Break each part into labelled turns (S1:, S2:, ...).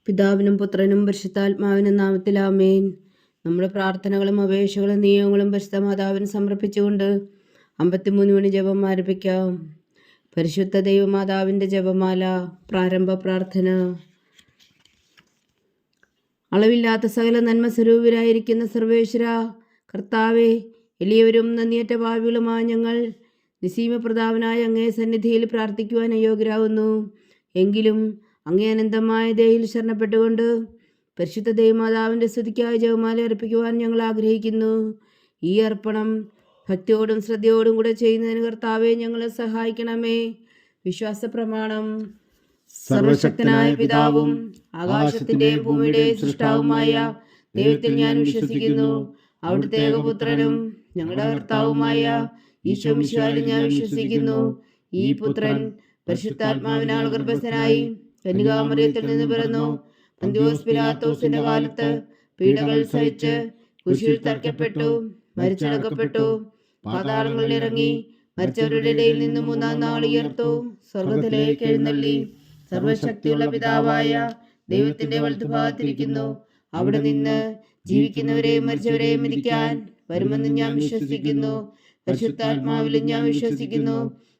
S1: പിതാവിനും പുത്രനും പരിശുദ്ധാത്മാവിനും നാമത്തിൽ ആമേൻ. നമ്മുടെ പ്രാർത്ഥനകളും അപേക്ഷകളും നിയമങ്ങളും പരിശുദ്ധ മാതാവിന് സമർപ്പിച്ചുകൊണ്ട് 53 മണി ജപം ആരംഭിക്കാം. പരിശുദ്ധ ദൈവമാതാവിൻ്റെ ജപമാല. പ്രാരംഭ പ്രാർത്ഥന. അളവില്ലാത്ത സകല നന്മ സ്വരൂപരായിരിക്കുന്ന സർവേശ്വര കർത്താവെ, എളിയവരും നന്ദിയറ്റ പാപികളുമായ ഞങ്ങൾ നിസീമപ്രതാപനായ അങ്ങേ സന്നിധിയിൽ പ്രാർത്ഥിക്കുവാൻ അയോഗ്യരാകുന്നു. എങ്കിലും അങ്ങേ അനന്തമായ ദയയിൽ ശരണപ്പെട്ടുകൊണ്ട് പരിശുദ്ധ ദൈവമാതാവിൻ്റെ സ്തുതിക്കായി ജപമാല അർപ്പിക്കുവാൻ ഞങ്ങൾ ആഗ്രഹിക്കുന്നു. ഈ അർപ്പണം ഭക്തിയോടും ശ്രദ്ധയോടും കൂടെ ചെയ്യുന്നതിന് കർത്താവെ ഞങ്ങളെ സഹായിക്കണമേ. വിശ്വാസ പ്രമാണം. സർവശക്തനായ പിതാവും ആകാശത്തിന്റെയും ഭൂമിയുടെയും സൃഷ്ടാവുമായ ദൈവത്തിൽ ഞാൻ വിശ്വസിക്കുന്നു. അവിടുത്തെ ഏകപുത്രനും ഞങ്ങളുടെ കർത്താവുമായ ഈശോ മിശിഹായിൽ ഞാൻ വിശ്വസിക്കുന്നു. ഈ പുത്രൻ പരിശുദ്ധാത്മാവിനാൽ ഗർഭസ്ഥനായി കന്യകാമറിയത്തിൽ നിന്ന് പിറന്നു. പന്തിയോസ് പിലാത്തോസിന്റെ കാലത്ത് പീഡകൾ സഹിച്ച് കുരിശിൽ തറയ്ക്കപ്പെട്ടു, മരിച്ചടക്കപ്പെട്ടു, പാതാളങ്ങളിൽ ഇറങ്ങി, മരിച്ചവരുടെ ഇടയിൽ നിന്ന് 3-ാം നാൾ ഉയർത്തു, സ്വർഗത്തിലേക്ക് എഴുന്നള്ളി, സർവശക്തിയുള്ള പിതാവായ ദൈവത്തിന്റെ വലതുഭാഗത്തിരിക്കുന്നു. അവിടെ നിന്ന് ജീവിക്കുന്നവരെയും മരിച്ചവരെയും വിധിക്കാൻ വരുമെന്ന് ഞാൻ വിശ്വസിക്കുന്നു. പരിശുദ്ധാത്മാവിലും ഞാൻ വിശ്വസിക്കുന്നു.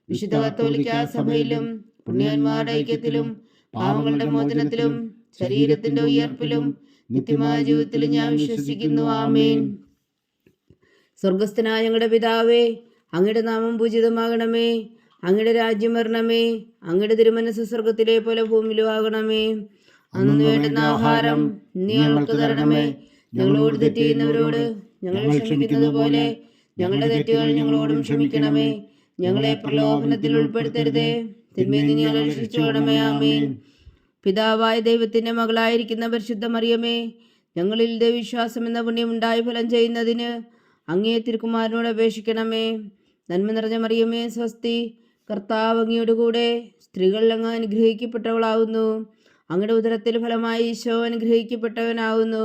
S1: വിശുദ്ധ കത്തോലിക്ക സഭയിലും പുണ്യവാന്മാരുടെ ഐക്യത്തിലും പാവങ്ങളുടെ മോചനത്തിലും ശരീരത്തിന്റെ ഉയർപ്പിലും നിത്യമായ ജീവിതത്തിലും ഞാൻ വിശ്വസിക്കുന്നു. ആമേൻ. സ്വർഗസ്ഥനായ ഞങ്ങളുടെ പിതാവേ, അങ്ങയുടെ നാമം പൂജിതമാകണമേ. അങ്ങയുടെ രാജ്യം വരണമേ. അങ്ങയുടെ തിരുമനസ്സ് സ്വർഗത്തിലെ പോലെ ഭൂമിയിലും ആകണമേ. അന്ന് വേണ്ടുന്ന ആഹാരം നീ ഞങ്ങൾക്ക് തരണമേ. ഞങ്ങളോട് തെറ്റ് ചെയ്യുന്നവരോട് ഞങ്ങൾ ക്ഷമിക്കുന്നത് പോലെ ഞങ്ങളുടെ തെറ്റുകൾ ഞങ്ങളോടും ക്ഷമിക്കണമേ. ഞങ്ങളെ പ്രലോഭനത്തിൽ ഉൾപ്പെടുത്തരുതേ, തിന്മയിൽ നിന്ന് ഞങ്ങളെ രക്ഷിച്ചുകൊള്ളണമേ. ആമേൻ. പിതാവായ ദൈവത്തിന്റെ മകളായിരിക്കുന്ന പരിശുദ്ധ മറിയമേ, ഞങ്ങളിൽ ദൈവവിശ്വാസം എന്ന പുണ്യമുണ്ടായി ഫലം ചെയ്യുന്നതിന് അങ്ങേ തിരുക്കുമാരനോട് അപേക്ഷിക്കണമേ. നന്മ നിറഞ്ഞ മറിയമേ സ്വസ്തി, കർത്താവ് അങ്ങയോട് കൂടെ സ്ത്രീകൾ അങ്ങ് അനുഗ്രഹിക്കപ്പെട്ടവളാവുന്നു. അങ്ങയുടെ ഉദരത്തിൽ ഫലമായി ഈശോ അനുഗ്രഹിക്കപ്പെട്ടവനാവുന്നു.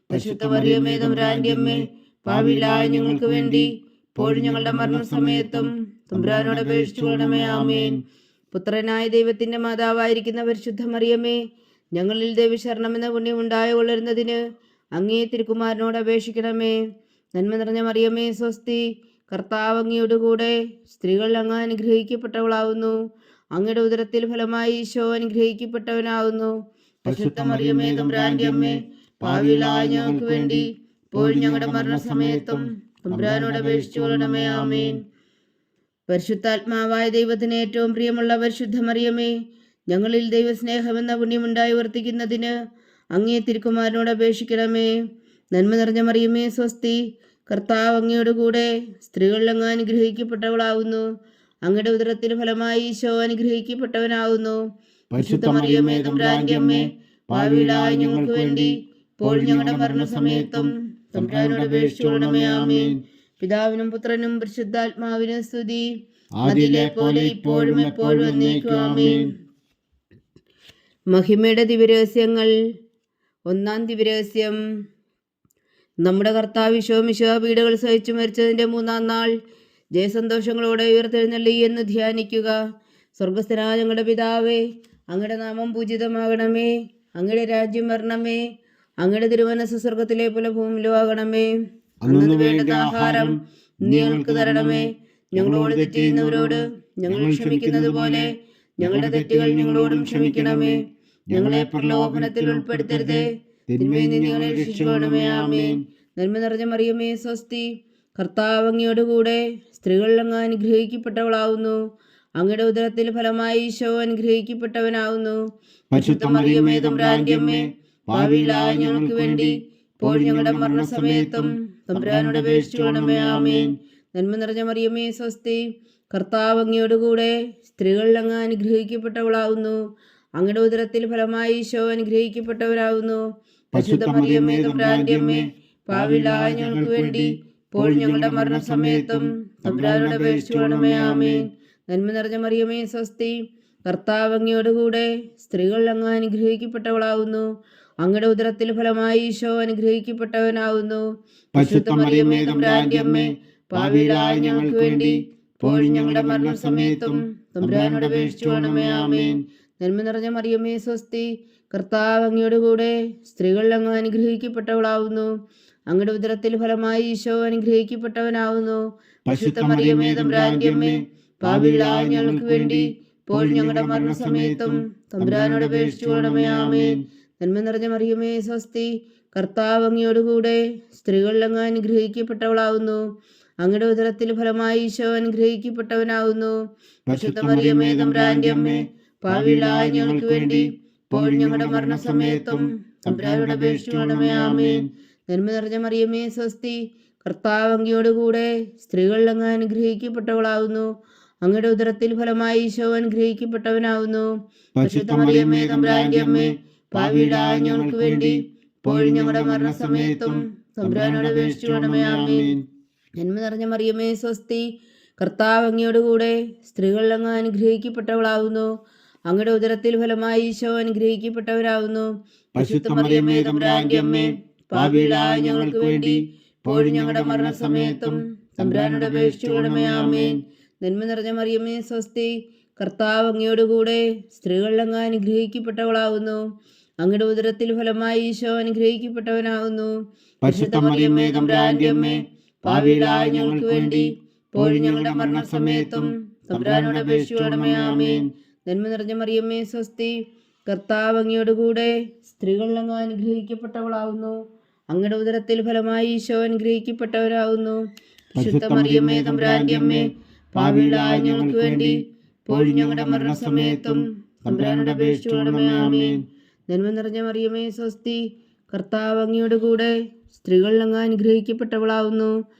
S1: പരിശുദ്ധ മറിയമേ തമ്പുരാന്റെ അമ്മേ, പാപികളായ ഞങ്ങൾക്ക് വേണ്ടി ഇപ്പോഴും ഞങ്ങളുടെ മരണസമയത്തും തമ്പുരാനോട് അപേക്ഷിച്ചുകൊള്ളണമേ. ആമേൻ. പുത്രനായ ദൈവത്തിന്റെ മാതാവായിരിക്കുന്ന പരിശുദ്ധ മറിയമേ, ഞങ്ങളിൽ ദൈവശരണം എന്ന പുണ്യം ഉണ്ടായി വളരുന്നതിന് അങ്ങേ തിരുക്കുമാരനോട് അപേക്ഷിക്കണമേ. നന്മ നിറഞ്ഞ മറിയമേ സ്വസ്തി, കർത്താവ് അങ്ങയോട് കൂടെ സ്ത്രീകൾ അങ്ങ് അനുഗ്രഹിക്കപ്പെട്ടവളാവുന്നു. അങ്ങയുടെ ഉദരത്തിൽ ഫലമായി ഈശോ അനുഗ്രഹിക്കപ്പെട്ടവനാവുന്നു. പരിശുദ്ധ മറിയമേ തമ്പുരാന്റെ അമ്മേ, പാപികളായ ഞങ്ങൾക്ക് വേണ്ടി ഇപ്പോഴും ഞങ്ങളുടെ മരണസമയത്തും തമ്പുരാനോട് അപേക്ഷിച്ചുകൊള്ളണമേ. ആമേൻ. പരിശുദ്ധാത്മാവായ ദൈവത്തിന് ഏറ്റവും പ്രിയമുള്ള പരിശുദ്ധ മറിയമേ, ഞങ്ങളിൽ ദൈവസ്നേഹമെന്ന പുണ്യമുണ്ടായി വർത്തിക്കുന്നതിന് അങ്ങേ തിരുക്കുമാരനോട് അപേക്ഷിക്കണമേ. നന്മ നിറഞ്ഞ മറിയമേ സ്വസ്തി, കർത്താവ് അങ്ങയോട് കൂടെ സ്ത്രീകൾ അങ്ങ് അനുഗ്രഹിക്കപ്പെട്ടവളാവുന്നു. അങ്ങയുടെ ഉദരത്തിൽ ഫലമായി ഈശോ അനുഗ്രഹിക്കപ്പെട്ടവനാവുന്നു. പരിശുദ്ധ മറിയമേ തമ്പുരാന്റെ അമ്മേ, പാപികളായ ഞങ്ങൾക്ക് വേണ്ടി ഇപ്പോഴും ഞങ്ങളുടെ മരണസമയത്തും തമ്പുരാനോട് അപേക്ഷിച്ചുകൊള്ളണമേ. ആമേൻ. പിതാവിനും പുത്രനും പരിശുദ്ധാത്മാവിനും സ്തുതി, അതിലെ പോലെ ഇപ്പോഴും എപ്പോഴും എന്നേക്കും. ആമേൻ. മഹിമയുടെ ദിവ്യരഹസ്യങ്ങൾ. 1-ാം ദിവ്യരഹസ്യം. നമ്മുടെ കർത്താവ് ഈശോ മിശിഹാ പീഡകൾ സഹിച്ചു മരിച്ചതിൻ്റെ 3-ാം നാൾ ജയസന്തോഷങ്ങളോടെ ഉയർത്തെഴുന്നള്ളി എന്ന് ധ്യാനിക്കുക. സ്വർഗസ്ഥനായ ഞങ്ങളുടെ പിതാവേ, അങ്ങയുടെ നാമം പൂജിതമാകണമേ. അങ്ങയുടെ രാജ്യം വരണമേ. അങ്ങയുടെ തിരുമനസ്സ് സ്വർഗത്തിലെ പോലെ ഭൂമിയിലും ആകണമേ. അന്നു വേണ്ടുന്ന ആഹാരം നീ ഞങ്ങൾക്ക് തരണമേ. ഞങ്ങളോട് തെറ്റ് ചെയ്യുന്നവരോട് ഞങ്ങൾ ക്ഷമിക്കുന്നത് പോലെ ഞങ്ങളുടെ തെറ്റുകൾ ഞങ്ങളോടും ക്ഷമിക്കണമേ. ഞങ്ങളെ പ്രലോഭനത്തിൽ ഉൾപ്പെടുത്തരുതേ, തിന്മയിൽ നിന്ന് ഞങ്ങളെ രക്ഷിച്ചുകൊള്ളണമേ. ആമേൻ. നന്മ നിറഞ്ഞ മറിയമേ സ്വസ്തി, കർത്താവ് അങ്ങയോട് കൂടെ സ്ത്രീകൾ അങ്ങ് അനുഗ്രഹിക്കപ്പെട്ടവളാവുന്നു. അങ്ങയുടെ ഉദരത്തിൽ ഫലമായി ഈശോ അനുഗ്രഹിക്കപ്പെട്ടവനാവുന്നു. പരിശുദ്ധ മറിയമേ തമ്പുരാന്റെ അമ്മേ, പാപികളായ ഞങ്ങൾക്ക് വേണ്ടി ഇപ്പോഴും ഞങ്ങളുടെ മരണസമയത്തും തമ്പുരാനോട് അപേക്ഷിച്ചുകൊള്ളണമേ. ആമേൻ. നന്മ നിറഞ്ഞ മറിയമേ സ്വസ്തി, കർത്താവ് അങ്ങയോട് കൂടെ സ്ത്രീകൾ അങ്ങ് അനുഗ്രഹിക്കപ്പെട്ടവളാവുന്നു. അങ്ങയുടെ ഉദരത്തിൽ ഫലമായി ഈശോ അനുഗ്രഹിക്കപ്പെട്ടവരാവുന്നു. പരിശുദ്ധ മറിയമേ തമ്പുരാന്റെ അമ്മേ, പാപികളായ ഞങ്ങൾക്ക് വേണ്ടി ഇപ്പോഴും ഞങ്ങളുടെ മരണസമയത്തും തമ്പുരാനോട് അപേക്ഷിച്ചുകൊള്ളണമേ. ആമേൻ. നന്മ നിറഞ്ഞ മറിയമേ സ്വസ്തി, കർത്താവ് അങ്ങയോട് കൂടെ സ്ത്രീകൾ അങ്ങ് അനുഗ്രഹിക്കപ്പെട്ടവളാവുന്നു. അങ്ങയുടെ ഉദരത്തിൽ ഫലമായി ഈശോ അനുഗ്രഹിക്കപ്പെട്ടവനാവുന്നു. പരിശുദ്ധ മറിയമേ തമ്പുരാന്റെ അമ്മേ, പാപികളായ ഞങ്ങൾക്ക് വേണ്ടി ഇപ്പോഴും ഞങ്ങളുടെ മരണസമയത്തും തമ്പുരാനോട് അപേക്ഷിച്ചുകൊള്ളണമേ. ആമേൻ. നന്മ നിറഞ്ഞ മറിയമേ സ്വസ്തി, കർത്താവ് അങ്ങയുടെ കൂടെ സ്ത്രീകൾ അങ്ങ് അനുഗ്രഹിക്കപ്പെട്ടവളാവുന്നു. അങ്ങയുടെ ഉദരത്തിൽ ഫലമായി ഈശോ അനുഗ്രഹിക്കപ്പെട്ടവനാവുന്നു. പരിശുദ്ധ മറിയമേ തമ്പുരാന്റെ അമ്മേ, പാപികളായ ഞങ്ങൾക്ക് വേണ്ടി ഇപ്പോൾ ഞങ്ങളുടെ മരണസമയത്തും തമ്പുരാനോട് അപേക്ഷിച്ചുകൊള്ളണമേ. ആമേൻ. നന്മ നിറഞ്ഞ മറിയമേ സ്വസ്തി, കർത്താവ് അങ്ങയോടുകൂടെ സ്ത്രീകൾ അങ്ങ് അനുഗ്രഹിക്കപ്പെട്ടവളാവുന്നു. അങ്ങയുടെ ഉദരത്തിൽ ഫലമായി ഈശോ അനുഗ്രഹിക്കപ്പെട്ടവനാവുന്നു. പരിശുദ്ധ മറിയമേ തമ്പുരാന്റെ അമ്മേ, പാപികളായ ഞങ്ങൾക്ക് വേണ്ടി ഇപ്പോൾ ഞങ്ങളുടെ മരണസമയത്തും തമ്പുരാനോട് അപേക്ഷിച്ചുകൊള്ളണമേ. ആമേൻ. നന്മ നിറഞ്ഞ മറിയമേ സ്വസ്തി, കർത്താവ് അങ്ങയോടുകൂടെ സ്ത്രീകൾ അങ്ങ് അനുഗ്രഹിക്കപ്പെട്ടവളാവുന്നു. അങ്ങയുടെ ഉദരത്തിൽ ഫലമായി ഈശോ അനുഗ്രഹിക്കപ്പെട്ടവനാവുന്നു. പരിശുദ്ധ മറിയമേ തമ്പുരാന്റെ അമ്മേ, പാപികളായ ഞങ്ങൾക്ക് വേണ്ടി ഇപ്പോൾ ഞങ്ങളുടെ മരണസമയത്തും തമ്പുരാനോട് അപേക്ഷിച്ചുകൊള്ളണമേ. ആമേൻ. നന്മ നിറഞ്ഞ മറിയമേ സ്വസ്തി, കർത്താവ് അങ്ങയോടുകൂടെ സ്ത്രീകൾ അങ്ങ് അനുഗ്രഹിക്കപ്പെട്ടവളാവുന്നു. അങ്ങയുടെ ഉദരത്തിൽ ഫലമായി ഈശോ അനുഗ്രഹിക്കപ്പെട്ടവരാവുന്നു. പരിശുദ്ധ മറിയമേ തമ്പുരാന്റെ അമ്മേ, പാപികളായ ഞങ്ങൾക്ക് വേണ്ടി ഇപ്പോൾ ഞങ്ങളുടെ മരണസമയത്തും തമ്പുരാനോട് അപേക്ഷിച്ചുകൊള്ളണമേ. ആമേൻ. നന്മ നിറഞ്ഞ മറിയമേ സ്വസ്തി, കർത്താവ് അങ്ങയോടുകൂടെ സ്ത്രീകൾ അങ്ങ് അനുഗ്രഹിക്കപ്പെട്ടവളാവുന്നു. അങ്ങയുടെ ഉദരത്തിൽ ഫലമായി ഈശോ അനുഗ്രഹിക്കപ്പെട്ടവനാവുന്നു. പരിശുദ്ധ മറിയമേ തമ്പുരാന്റെ അമ്മേ, പാപികളായ ഞങ്ങൾക്ക് വേണ്ടി ഇപ്പോൾ ഞങ്ങളുടെ മരണസമയത്തും തമ്പുരാനോട് അപേക്ഷിച്ചുകൊള്ളണമേ. ആമേൻ. നന്മ നിറഞ്ഞ മറിയമേ സ്വസ്തി, കർത്താവ് അങ്ങയോടുകൂടെ സ്ത്രീകൾ അങ്ങ് അനുഗ്രഹിക്കപ്പെട്ടവളാവുന്നു. അങ്ങയുടെ ഉദരത്തിൽ ഫലമായി ഈശോ അനുഗ്രഹിക്കപ്പെട്ടവരാവുന്നു. പരിശുദ്ധ മറിയമേ തമ്പുരാന്റെ അമ്മേ, പാപികളായ ഞങ്ങൾക്ക് വേണ്ടി ഇപ്പോൾ ഞങ്ങളുടെ മരണസമയത്തും തമ്പുരാനോട് അപേക്ഷിച്ചുകൊള്ളണമേ. ആമേൻ. നന്മ നിറഞ്ഞ മറിയമേ സ്വസ്തി, കർത്താവ് അങ്ങയോടുകൂടെ സ്ത്രീകൾ അങ്ങ് അനുഗ്രഹിക്കപ്പെട്ടവളാവുന്നു.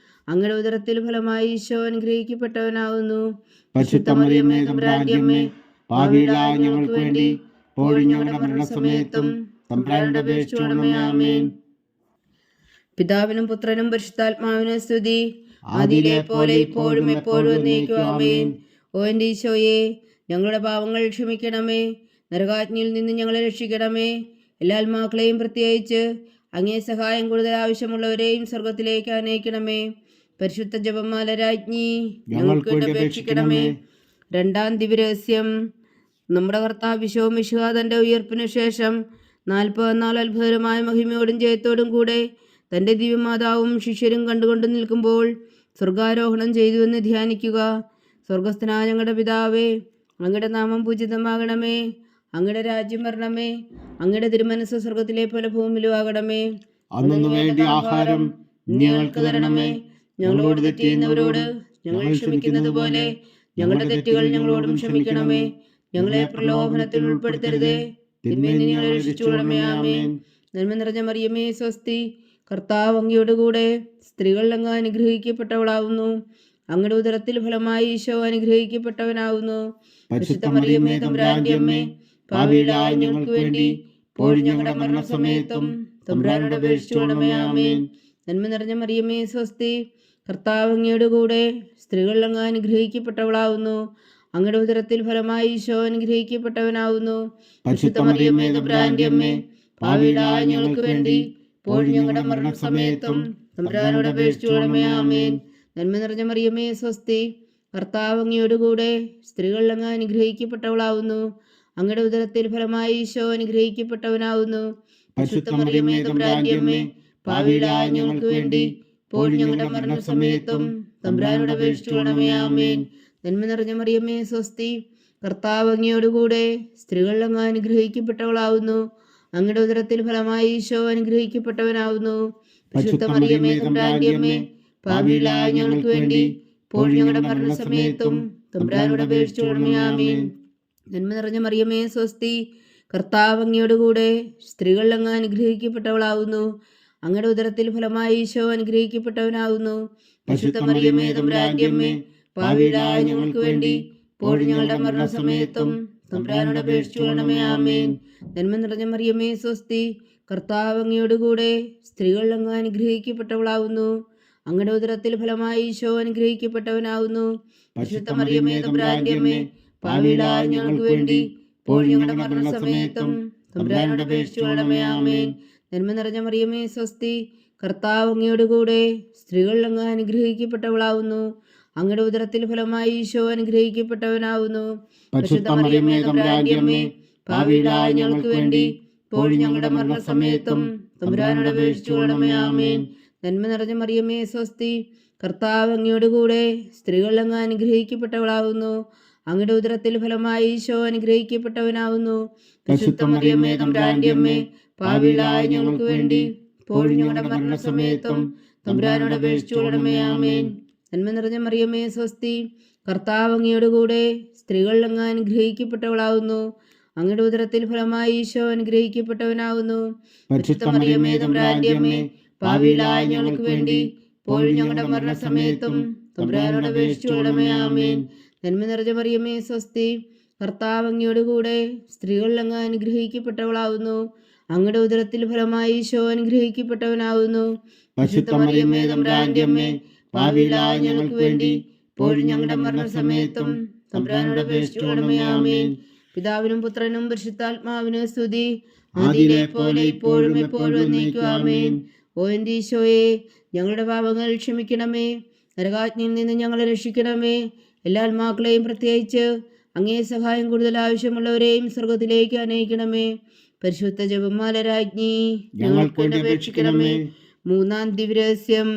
S1: അങ്ങയുടെ ഉദരത്തിൽ ഫലമായി ഈശോ അനുഗ്രഹിക്കപ്പെട്ടവനാവുന്നു. പരിശുദ്ധ മറിയമേ തമ്പുരാന്റെ അമ്മേ, പാപികളായ ഞങ്ങൾക്ക് വേണ്ടി ഇപ്പോൾ ഞങ്ങളുടെ മരണസമയത്തും തമ്പുരാനോട് അപേക്ഷിച്ചുകൊള്ളണമേ. ആമേൻ. പിതാവിനും പുത്രനും പരിശുദ്ധാത്മാവിനും സ്തുതി, ആദിയിലെ പോലെ ഇപ്പോഴും എപ്പോഴും എന്നേക്കും. ആമേൻ. ഓ എൻ്റെ ഈശോയെ, ഞങ്ങളുടെ പാവങ്ങൾ ക്ഷമിക്കണമേ, നരകാഗ്നിയിൽ നിന്ന് ഞങ്ങളെ രക്ഷിക്കണമേ. എല്ലാ ആത്മാക്കളെയും പ്രത്യേകിച്ച് അങ്ങേ സഹായം കൂടുതൽ ആവശ്യമുള്ളവരെയും സ്വർഗത്തിലേക്ക് അനയിക്കണമേ. പരിശുദ്ധ ജപമാല രാജ്ഞി, ഞങ്ങൾക്ക് വേണ്ടി അപേക്ഷിക്കണമേ. രണ്ടാം ദിവ്യരഹസ്യം. നമ്മുടെ കർത്താവ് ഈശോ മിശിഹാ തൻ്റെ ഉയർപ്പിനു ശേഷം 40 നാൾ അത്ഭുതകരമായ മഹിമയോടും ജയത്തോടും കൂടെ തൻ്റെ ദിവ്യമാതാവും ശിഷ്യരും കണ്ടുകൊണ്ട് നിൽക്കുമ്പോൾ സ്വർഗാരോഹണം ചെയ്തുവെന്ന് ധ്യാനിക്കുക. സ്വർഗസ്ഥനായ ഞങ്ങളുടെ പിതാവേ, അങ്ങയുടെ നാമം പൂജിതമാകണമേ. അങ്ങയുടെ രാജ്യം വരണമേ. അങ്ങയുടെ തിരുമനസ്സ് സ്വർഗത്തിലെ പോലെ ഭൂമിയിലും ആകണമേ.
S2: അന്നു വേണ്ടി ആഹാരം ഞങ്ങൾക്ക് തരണമേ.
S1: ഞങ്ങളോട് തെറ്റ് ചെയ്യുന്നവരോട് ഞങ്ങൾ ക്ഷമിക്കുന്നത് പോലെ ഞങ്ങളുടെ തെറ്റുകൾ ഞങ്ങളോടും ക്ഷമിക്കണമേ. ഞങ്ങളെ പ്രലോഭനത്തിൽ ഉൾപ്പെടുത്തരുതേ, തിന്മയിൽ നിന്ന് ഞങ്ങളെ രക്ഷിച്ചുകൊള്ളണമേ. ആമേൻ. നന്മ നിറഞ്ഞ മറിയമേ സ്വസ്തി, കർത്താവ് അങ്ങയോടുകൂടെ സ്ത്രീകൾ അങ്ങ് അനുഗ്രഹിക്കപ്പെട്ടവളാവുന്നു. അങ്ങയുടെ ഉദരത്തിൽ ഫലമായി ഈശോ അനുഗ്രഹിക്കപ്പെട്ടവനാവുന്നു. പരിശുദ്ധ മറിയമേ തമ്പുരാന്റെ അമ്മേ, പാപികളായ ഞങ്ങൾക്ക് വേണ്ടി ഇപ്പോൾ ഞങ്ങളുടെ മരണസമയത്തും തമ്പുരാനോട് അപേക്ഷിച്ചുകൊള്ളണമേ. ആമേൻ. നന്മ നിറഞ്ഞ മറിയമേ സ്വസ്തി, കർത്താവ് അങ്ങയോടുകൂടെ സ്ത്രീകൾ അങ്ങ് അനുഗ്രഹിക്കപ്പെട്ടവളാവുന്നു. അങ്ങയുടെ ഉദരത്തിൽ ഫലമായി ഈശോ അനുഗ്രഹിക്കപ്പെട്ടവനാവുന്നു.
S2: പരിശുദ്ധ മറിയമേ തമ്പുരാന്റെ അമ്മേ,
S1: പാപികളായ ഞങ്ങൾക്ക് വേണ്ടി ഇപ്പോൾ ഞങ്ങളുടെ മരണസമയത്തും തമ്പുരാനോട് അപേക്ഷിച്ചുകൊള്ളണമേ. ആമേൻ. നന്മ നിറഞ്ഞ മറിയമേ സ്വസ്തി, കർത്താവ് അങ്ങയോടുകൂടെ സ്ത്രീകൾ അങ്ങ് അനുഗ്രഹിക്കപ്പെട്ടവളാവുന്നു. അങ്ങയുടെ ഉദരത്തിൽ ഫലമായി ഈശോ അനുഗ്രഹിക്കപ്പെട്ടവനാവുന്നു.
S2: പരിശുദ്ധ മറിയമേ തമ്പുരാന്റെ അമ്മേ,
S1: പാപികളായ ഞങ്ങൾക്ക് വേണ്ടി ഇപ്പോൾ ഞങ്ങളുടെ മരണസമയത്തും തമ്പുരാനോട് അപേക്ഷിച്ചുകൊള്ളണമേ. ആമേൻ. നന്മ നിറഞ്ഞ മറിയമേ സ്വസ്തി, കർത്താവ് അങ്ങയോടുകൂടെ സ്ത്രീകൾ അങ്ങ് അനുഗ്രഹിക്കപ്പെട്ടവളാവുന്നു. അങ്ങയുടെ ഉദരത്തിൽ ഫലമായി ഈശോ അനുഗ്രഹിക്കപ്പെട്ടവനാവുന്നു. പരിശുദ്ധ മറിയമേ തമ്പുരാന്റെ അമ്മേ, പാപികളായ ഞങ്ങൾക്ക് വേണ്ടി ഇപ്പോൾ ഞങ്ങളുടെ മരണസമയത്തും തമ്പുരാനോട് അപേക്ഷിച്ചുകൊള്ളണമേ. ആമേൻ. നന്മ നിറഞ്ഞ മറിയമേ സ്വസ്തി, കർത്താവ് അങ്ങയോടുകൂടെ സ്ത്രീകൾ അങ്ങ് അനുഗ്രഹിക്കപ്പെട്ടവളാവുന്നു. അങ്ങയുടെ ഉദരത്തിൽ ഫലമായി ഈശോ അനുഗ്രഹിക്കപ്പെട്ടവനാവുന്നു. പരിശുദ്ധ മറിയമേ തമ്പുരാന്റെ അമ്മേ, പാപികളായ ഞങ്ങൾക്ക് വേണ്ടി ഇപ്പോൾ ഞങ്ങളുടെ മരണസമയത്തും തമ്പുരാനോട് അപേക്ഷിച്ചുകൊള്ളണമേ. ആമേൻ. നന്മ നിറഞ്ഞ മറിയമേ സ്വസ്തി, കർത്താവ് അങ്ങയോടുകൂടെ സ്ത്രീകൾ അങ്ങ് അനുഗ്രഹിക്കപ്പെട്ടവളാവുന്നു. അങ്ങയുടെ ഉദരത്തിൽ ഫലമായി ഈശോ അനുഗ്രഹിക്കപ്പെട്ടവനാവുന്നു. പരിശുദ്ധ മറിയമേ തമ്പുരാന്റെ അമ്മേ, പാപികളായ ഞങ്ങൾക്ക് വേണ്ടി ഇപ്പോൾ ഞങ്ങളുടെ മരണസമയത്തും തമ്പുരാനോട് അപേക്ഷിച്ചുകൊള്ളണമേ. ആമേൻ. നന്മ നിറഞ്ഞ മറിയമേ സ്വസ്തി, കർത്താവ് അങ്ങയോടുകൂടെ സ്ത്രീകൾ അങ്ങ് അനുഗ്രഹിക്കപ്പെട്ടവളാവുന്നു. അങ്ങയുടെ ഉദരത്തിൽ ഫലമായി ഈശോ അനുഗ്രഹിക്കപ്പെട്ടവനാവുന്നു. പരിശുദ്ധ മറിയമേ തമ്പുരാന്റെ അമ്മേ, പാപികളായ ഞങ്ങൾക്ക് വേണ്ടി ഇപ്പോഴും ഞങ്ങളുടെ മരണസമയത്തും തമ്പുരാനോട് അപേക്ഷിച്ചുകൊള്ളണമേ. ആമേൻ. നന്മ നിറഞ്ഞ മറിയമേ സ്വസ്തി, കർത്താവ് അങ്ങയോട് കൂടെ സ്ത്രീകൾ അങ്ങ് അനുഗ്രഹിക്കപ്പെട്ടവളാവുന്നു. അങ്ങയുടെ ഉദരത്തിൽ ഫലമായി ഈശോ അനുഗ്രഹിക്കപ്പെട്ടവനാവുന്നു. പരിശുദ്ധ മറിയമേ തമ്പുരാന്റെ അമ്മേ, പാപികളായ ഞങ്ങൾക്ക് വേണ്ടി ഇപ്പോഴും ഞങ്ങളുടെ മരണസമയത്തും തമ്പുരാനോട് അപേക്ഷിച്ചുകൊള്ളണമേ. ആമേൻ. നന്മ നിറഞ്ഞ മറിയമേ സ്വസ്തി, കർത്താവ് അങ്ങയോട് കൂടെ സ്ത്രീകൾ അങ്ങ് അനുഗ്രഹിക്കപ്പെട്ടവളാവുന്നു. അങ്ങയുടെ ഉദരത്തിൽ ഫലമായി ഈശോ അനുഗ്രഹിക്കപ്പെട്ടവനാവുന്നു. പരിശുദ്ധ മറിയമേ തമ്പുരാന്റെ അമ്മേ, പാപികളായ ഞങ്ങൾക്ക് വേണ്ടി ഇപ്പോഴും ഞങ്ങളുടെ മരണസമയത്തും തമ്പുരാനോട് അപേക്ഷിച്ചുകൊള്ളണമേ. ആമേൻ. നന്മ നിറഞ്ഞ മറിയമേ സ്വസ്തി, കർത്താവ് അങ്ങയോട് കൂടെ സ്ത്രീകൾ അങ്ങ് അനുഗ്രഹിക്കപ്പെട്ടവളാവുന്നു. അങ്ങയുടെ ഉദരത്തിൽ ഫലമായി ഈശോ അനുഗ്രഹിക്കപ്പെട്ടവനാവുന്നു. പരിശുദ്ധ മറിയമേ തമ്പുരാന്റെ അമ്മേ, പാപികളായ ഞങ്ങൾക്ക് വേണ്ടി ഇപ്പോഴും ഞങ്ങളുടെ മരണസമയത്തും തമ്പുരാനോട് അപേക്ഷിച്ചുകൊള്ളണമേ. ആമേൻ. പിതാവിനും പുത്രനും പരിശുദ്ധാത്മാവിനും സ്തുതി, ആദിയിലെ പോലെ ഇപ്പോഴും എപ്പോഴും എന്നേക്കും. ആമേൻ. ഓ എൻ്റെ ഈശോയെ, ഞങ്ങളുടെ പാപങ്ങൾ ക്ഷമിക്കണമേ. നരകാജ്ഞയിൽ നിന്ന് ഞങ്ങളെ രക്ഷിക്കണമേ. എല്ലാ ആത്മാക്കളെയും, പ്രത്യേകിച്ച് അങ്ങേ സഹായം കൂടുതൽ ആവശ്യമുള്ളവരെയും സ്വർഗത്തിലേക്ക് അനയിക്കണമേ. പരിശുദ്ധ ജപമാല രാജ്ഞി, ഞങ്ങൾക്ക് വേണ്ടി അപേക്ഷിക്കണമേ. മൂന്നാം ദിവ്യരഹസ്യം.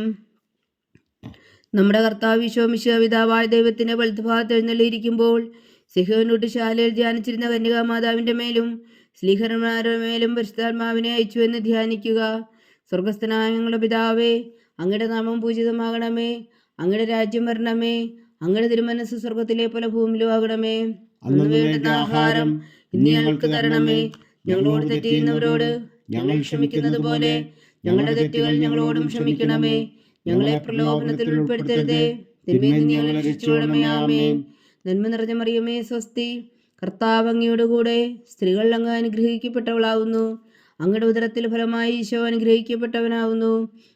S1: നമ്മുടെ കർത്താവ് ഈശോ മിശിഹാ പിതാവായ ദൈവത്തിന്റെ വലത്തുഭാഗത്ത് എഴുന്നള്ളിയിരിക്കുമ്പോൾ സിഹോനൂട്ടുശാലയിൽ ധ്യാനിച്ചിരുന്ന കന്യകാമാതാവിന്റെ മേലും ശ്ലീഹന്മാരുടെ മേലും പരിശുദ്ധാത്മാവിനെ അയച്ചു എന്ന് ധ്യാനിക്കുക. സ്വർഗസ്ഥനായ ഞങ്ങളുടെ പിതാവേ, അങ്ങയുടെ നാമം പൂജിതമാകണമേ. അങ്ങയുടെ രാജ്യം വരണമേ. അങ്ങയുടെ തിരുമനസ്സ് സ്വർഗത്തിലെ പോലെ ഭൂമിയിലും ആകണമേ. അന്ന് വേണ്ടുന്ന ആഹാരം ഇന്ന് ഞങ്ങൾക്ക് തരണമേ. ഞങ്ങളോട് തെറ്റ് ചെയ്യുന്നവരോട് ഞങ്ങൾ ക്ഷമിക്കുന്നത് പോലെ ഞങ്ങളുടെ തെറ്റുകൾ ഞങ്ങളോടും ക്ഷമിക്കണമേ. ഞങ്ങളെ പ്രലോഭനത്തിൽ ഉൾപ്പെടുത്തരുതേ, തിന്മയിൽ നിന്ന് ഞങ്ങളെ രക്ഷിച്ചുകൊള്ളണമേ. ആമേൻ. നന്മ നിറഞ്ഞ മറിയമേ സ്വസ്തി, കർത്താവ് അങ്ങയോട് കൂടെ സ്ത്രീകൾ അങ്ങ് അനുഗ്രഹിക്കപ്പെട്ടവളാവുന്നു. അങ്ങയുടെ ഉദരത്തിൽ ഫലമായി ഈശോ അനുഗ്രഹിക്കപ്പെട്ടവനാവുന്നു.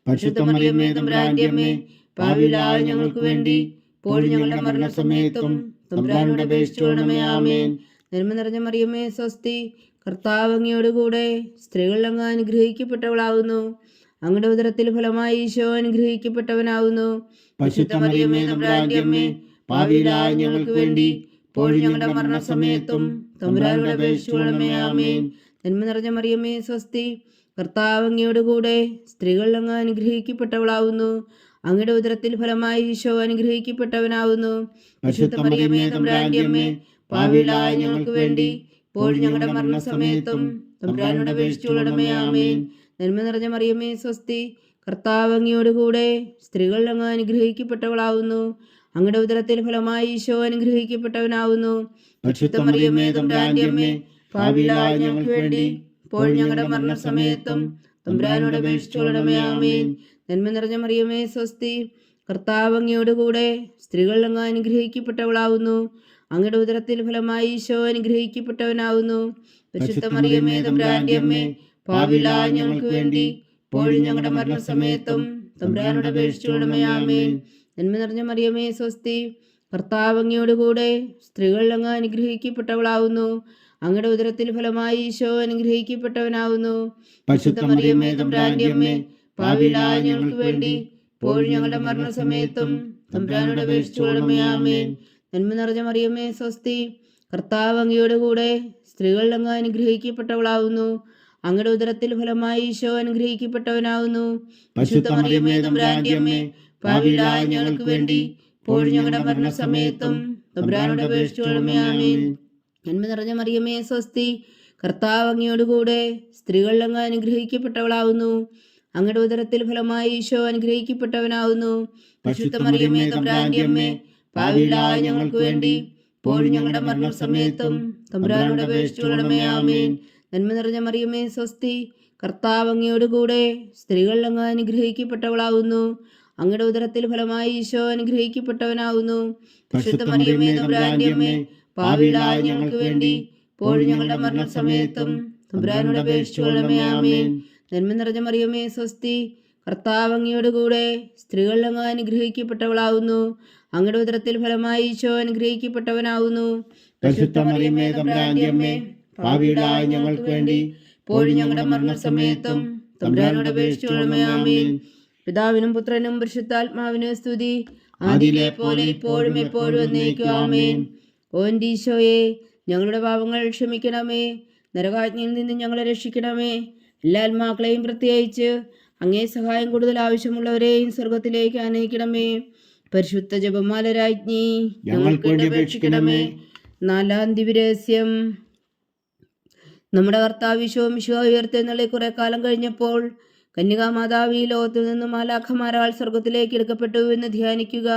S1: പരിശുദ്ധ മറിയമേ തമ്പുരാന്റെ അമ്മേ, പാപികളായ ഞങ്ങൾക്ക് വേണ്ടി ഇപ്പോഴും ഞങ്ങളുടെ മരണസമയത്തും തമ്പുരാനോട് അപേക്ഷിച്ചുകൊള്ളണമേ. ആമേൻ. നന്മ നിറഞ്ഞ മറിയമേ സ്വസ്തി, കർത്താവ് അങ്ങയോട് കൂടെ സ്ത്രീകൾ അങ്ങ് അനുഗ്രഹിക്കപ്പെട്ടവളാവുന്നു. അങ്ങയുടെ ഉദരത്തിൽ ഫലമായി ഈശോ അനുഗ്രഹിക്കപ്പെട്ടവനാവുന്നു. പരിശുദ്ധ മറിയമേ തമ്പുരാന്റെ അമ്മേ, പാപികളായ ഞങ്ങൾക്ക് വേണ്ടി ഇപ്പോഴും ഞങ്ങളുടെ മരണസമയത്തും തമ്പുരാനോട് അപേക്ഷിച്ചുകൊള്ളണമേ. ആമേൻ. നന്മ നിറഞ്ഞ മറിയമേ സ്വസ്തി, കർത്താവ് അങ്ങയോട് കൂടെ സ്ത്രീകൾ അങ്ങ് അനുഗ്രഹിക്കപ്പെട്ടവളാവുന്നു. അങ്ങയുടെ ഉദരത്തിൽ ഫലമായി ഈശോ അനുഗ്രഹിക്കപ്പെട്ടവനാവുന്നു. പരിശുദ്ധ മറിയമേ തമ്പുരാന്റെ അമ്മേ, പാപികളായ ഞങ്ങൾക്ക് വേണ്ടി ഇപ്പോഴും ഞങ്ങളുടെ മരണസമയത്തും തമ്പുരാനോട് അപേക്ഷിച്ചുകൊള്ളണമേ. ആമേൻ. നന്മ നിറഞ്ഞ മറിയമേ സ്വസ്തി, കർത്താവ് അങ്ങയോട് കൂടെ സ്ത്രീകൾ അങ്ങ് അനുഗ്രഹിക്കപ്പെട്ടവളാവുന്നു. അങ്ങയുടെ ഉദരത്തിൽ ഫലമായി ഈശോ അനുഗ്രഹിക്കപ്പെട്ടവനാവുന്നു. പരിശുദ്ധ മറിയമേ തമ്പുരാന്റെ അമ്മേ, പാപികളായ ഞങ്ങൾക്ക് വേണ്ടി ഇപ്പോഴും ഞങ്ങളുടെ മരണസമയത്തും തമ്പുരാനോട് അപേക്ഷിച്ചുകൊള്ളണമേ. ആമേൻ. നന്മ നിറഞ്ഞ മറിയമേ സ്വസ്തി, കർത്താവ് അങ്ങയോട് കൂടെ സ്ത്രീകൾ അങ്ങ് അനുഗ്രഹിക്കപ്പെട്ടവളാവുന്നു. അങ്ങയുടെ ഉദരത്തിൽ ഫലമായി ഈശോ അനുഗ്രഹിക്കപ്പെട്ടവനാവുന്നു. പരിശുദ്ധ മറിയമേ തമ്പുരാന്റെ അമ്മേ, പാപികളായ ഞങ്ങൾക്ക് വേണ്ടി ഇപ്പോഴും ഞങ്ങളുടെ മരണസമയത്തും തമ്പുരാനോട് അപേക്ഷിച്ചുകൊള്ളണമേ. ആമേൻ. നന്മ നിറഞ്ഞ മറിയമേ സ്വസ്തി, കർത്താവ് അങ്ങയോട് കൂടെ സ്ത്രീകൾ അങ്ങ് അനുഗ്രഹിക്കപ്പെട്ടവളാവുന്നു. അങ്ങയുടെ ഉദരത്തിൽ ഫലമായി ഈശോ അനുഗ്രഹിക്കപ്പെട്ടവനാവുന്നു. പരിശുദ്ധ മറിയമേ തമ്പുരാന്റെ അമ്മേ, പാപികളായ ഞങ്ങൾക്ക് വേണ്ടി ഇപ്പോഴും ഞങ്ങളുടെ മരണസമയത്തും തമ്പുരാനോട് അപേക്ഷിച്ചുകൊള്ളണമേ. ആമേൻ. നന്മ നിറഞ്ഞ മറിയമേ സ്വസ്തി, കർത്താവ് അങ്ങയോട് കൂടെ സ്ത്രീകൾ അങ്ങ് അനുഗ്രഹിക്കപ്പെട്ടവളാവുന്നു. അങ്ങയുടെ ഉദരത്തിൽ ഫലമായി ഈശോ അനുഗ്രഹിക്കപ്പെട്ടവനാവുന്നു. പരിശുദ്ധ മറിയമേ തമ്പുരാന്റെ അമ്മേ, പാപികളായ ഞങ്ങൾക്ക് വേണ്ടി ഇപ്പോഴും ഞങ്ങളുടെ മരണസമയത്തും തമ്പുരാനോട് അപേക്ഷിച്ചുകൊള്ളണമേ. ആമേൻ. നന്മ നിറഞ്ഞ മറിയമേ സ്വസ്തി, കർത്താവ് അങ്ങയോട് കൂടെ സ്ത്രീകൾ അങ്ങ് അനുഗ്രഹിക്കപ്പെട്ടവളാവുന്നു. അങ്ങയുടെ ഉദരത്തിൽ ഫലമായി ഈശോ അനുഗ്രഹിക്കപ്പെട്ടവനാവുന്നു. പരിശുദ്ധ മറിയമേ തമ്പുരാന്റെ അമ്മേ, പാപികളായ ഞങ്ങൾക്ക് വേണ്ടി ഇപ്പോഴും ഞങ്ങളുടെ മരണസമയത്തും തമ്പുരാനോട് അപേക്ഷിച്ചുകൊള്ളണമേ. ആമേൻ. നന്മ നിറഞ്ഞ മറിയമേ സ്വസ്തി, കർത്താവ് അങ്ങയോട് കൂടെ സ്ത്രീകൾ അങ്ങ് അനുഗ്രഹിക്കപ്പെട്ടവളാവുന്നു. അങ്ങയുടെ ഉദരത്തിൽ ഫലമായി ഈശോ അനുഗ്രഹിക്കപ്പെട്ടവനാവുന്നു. പരിശുദ്ധ മറിയമേ തമ്പുരാന്റെ അമ്മേ, പാപികളായ ഞങ്ങൾക്ക് വേണ്ടി ഇപ്പോഴും ഞങ്ങളുടെ മരണസമയത്തും തമ്പുരാനോട് അപേക്ഷിച്ചുകൊള്ളണമേ. ആമേൻ. നന്മ നിറഞ്ഞ മറിയമേ സ്വസ്തി, കർത്താവ് അങ്ങയോട് കൂടെ സ്ത്രീകൾ അങ്ങ് അനുഗ്രഹിക്കപ്പെട്ടവളാവുന്നു. അങ്ങയുടെ ഉദരത്തിൽ ഫലമായി ഈശോ അനുഗ്രഹിക്കപ്പെട്ടവനാവുന്നു. പരിശുദ്ധ മറിയമേ തമ്പുരാന്റെ അമ്മേ, പാപികളായ ഞങ്ങൾക്ക് വേണ്ടി ഇപ്പോഴും ഞങ്ങളുടെ മരണസമയത്തും തമ്പുരാനോട് അപേക്ഷിച്ചുകൊള്ളണമേ. ആമേൻ. പിതാവിനും പുത്രനും പരിശുദ്ധാത്മാവിനും സ്തുതി, ആദിയിലെ പോലെ ഇപ്പോഴും എപ്പോഴും എന്നേക്കും. ആമേൻ. ഓ എൻ്റെ ഈശോയെ, ഞങ്ങളുടെ പാപങ്ങൾ ക്ഷമിക്കണമേ. നരകാജ്ഞയിൽ നിന്ന് ഞങ്ങളെ രക്ഷിക്കണമേ. എല്ലാ ആത്മാക്കളെയും പ്രത്യേകിച്ച് അങ്ങേ സഹായം കൂടുതൽ ആവശ്യമുള്ളവരെയും സ്വർഗത്തിലേക്ക് ആനയിക്കണമേ. പരിശുദ്ധ ജപമാല രാജ്ഞി
S2: ഞങ്ങൾക്ക് വേണ്ടി അപേക്ഷിക്കണമേ.
S1: നാലാം ദിവ്യരഹസ്യം. നമ്മുടെ കർത്താവ് ഈശോ ഉയർത്തെഴുന്നള്ളി കുറെ കാലം കഴിഞ്ഞപ്പോൾ കന്യകാമാതാവ് ഈ ലോകത്തിൽ നിന്നും മാലാഖമാരാൽ സ്വർഗത്തിലേക്ക് എടുക്കപ്പെട്ടു എന്ന് ധ്യാനിക്കുക.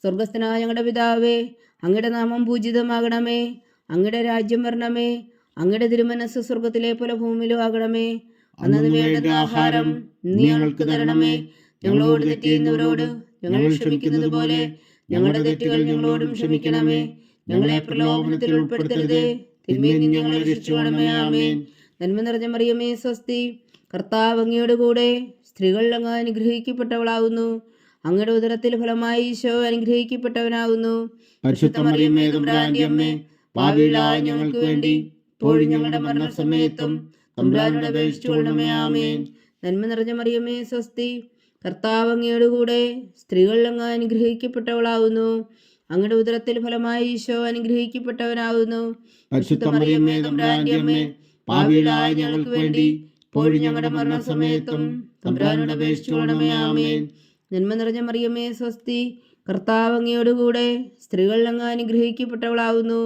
S1: സ്വർഗസ്ഥനായ ഞങ്ങളുടെ പിതാവേ, അങ്ങയുടെ നാമം പൂജിതമാകണമേ. അങ്ങയുടെ രാജ്യം വരണമേ. അങ്ങയുടെ തിരുമനസ് സ്വർഗത്തിലെ പോലെ ഭൂമിയിലും ആകണമേ. അന്നു വേണ്ടുന്ന ആഹാരം നീ ഞങ്ങൾക്ക് തരണമേ. ഞങ്ങളോട് തെറ്റ് ചെയ്യുന്നവരോട് ഞങ്ങൾ ക്ഷമിക്കുന്നത് പോലെ ഞങ്ങളുടെ തെറ്റുകൾ ഞങ്ങളോടും ക്ഷമിക്കണമേ. ഞങ്ങളെ പ്രലോഭനത്തിൽ ഉൾപ്പെടുത്തരുതേ, തിന്മയിൽ നിന്ന് ഞങ്ങളെ രക്ഷിക്കണമേ. ആമേൻ. നന്മ നിറഞ്ഞ മറിയമേ, സ്വസ്തി. കർത്താവ് അങ്ങയോട് കൂടെ സ്ത്രീകൾ അങ്ങ് അനുഗ്രഹിക്കപ്പെട്ടവളാകുന്നു. അങ്ങയുടെ ഉദരത്തിൽ ഫലമായി ഈശോ അനുഗ്രഹിക്കപ്പെട്ടവനാകുന്നു.
S2: പരിശുദ്ധ മറിയമേ, തമ്പുരാന്റെ അമ്മേ, പാപികളായ ഞങ്ങൾക്ക് വേണ്ടി ഇപ്പോഴും ഞങ്ങളുടെ മരണസമയത്തും തമ്പുരാനോട് അപേക്ഷിച്ചുകൊള്ളണമേ. ആമേൻ.
S1: നന്മ നിറഞ്ഞ മറിയമേ, സ്വസ്തി. കർത്താവ് അങ്ങയോട് കൂടെ സ്ത്രീകൾ അങ്ങ് അനുഗ്രഹിക്കപ്പെട്ടവളാകുന്നു. അങ്ങയുടെ ഉദരത്തിൽ ഫലമായി ഈശോ അനുഗ്രഹിക്കപ്പെട്ടവനാകുന്നു.
S2: പരിശുദ്ധ മറിയമേ, തമ്പുരാന്റെ അമ്മേ, പാപികളായ ഞങ്ങൾക്ക് വേണ്ടി ഇപ്പോഴും ഞങ്ങളുടെ മരണസമയത്തും തമ്പുരാനോട് അപേക്ഷിച്ചുകൊള്ളണമേ. ആമേൻ.
S1: നന്മ നിറഞ്ഞ മറിയമേ, സ്വസ്തി. കർത്താവ് അങ്ങയോട് കൂടെ സ്ത്രീകൾ അങ്ങ് അനുഗ്രഹിക്കപ്പെട്ടവളാകുന്നു.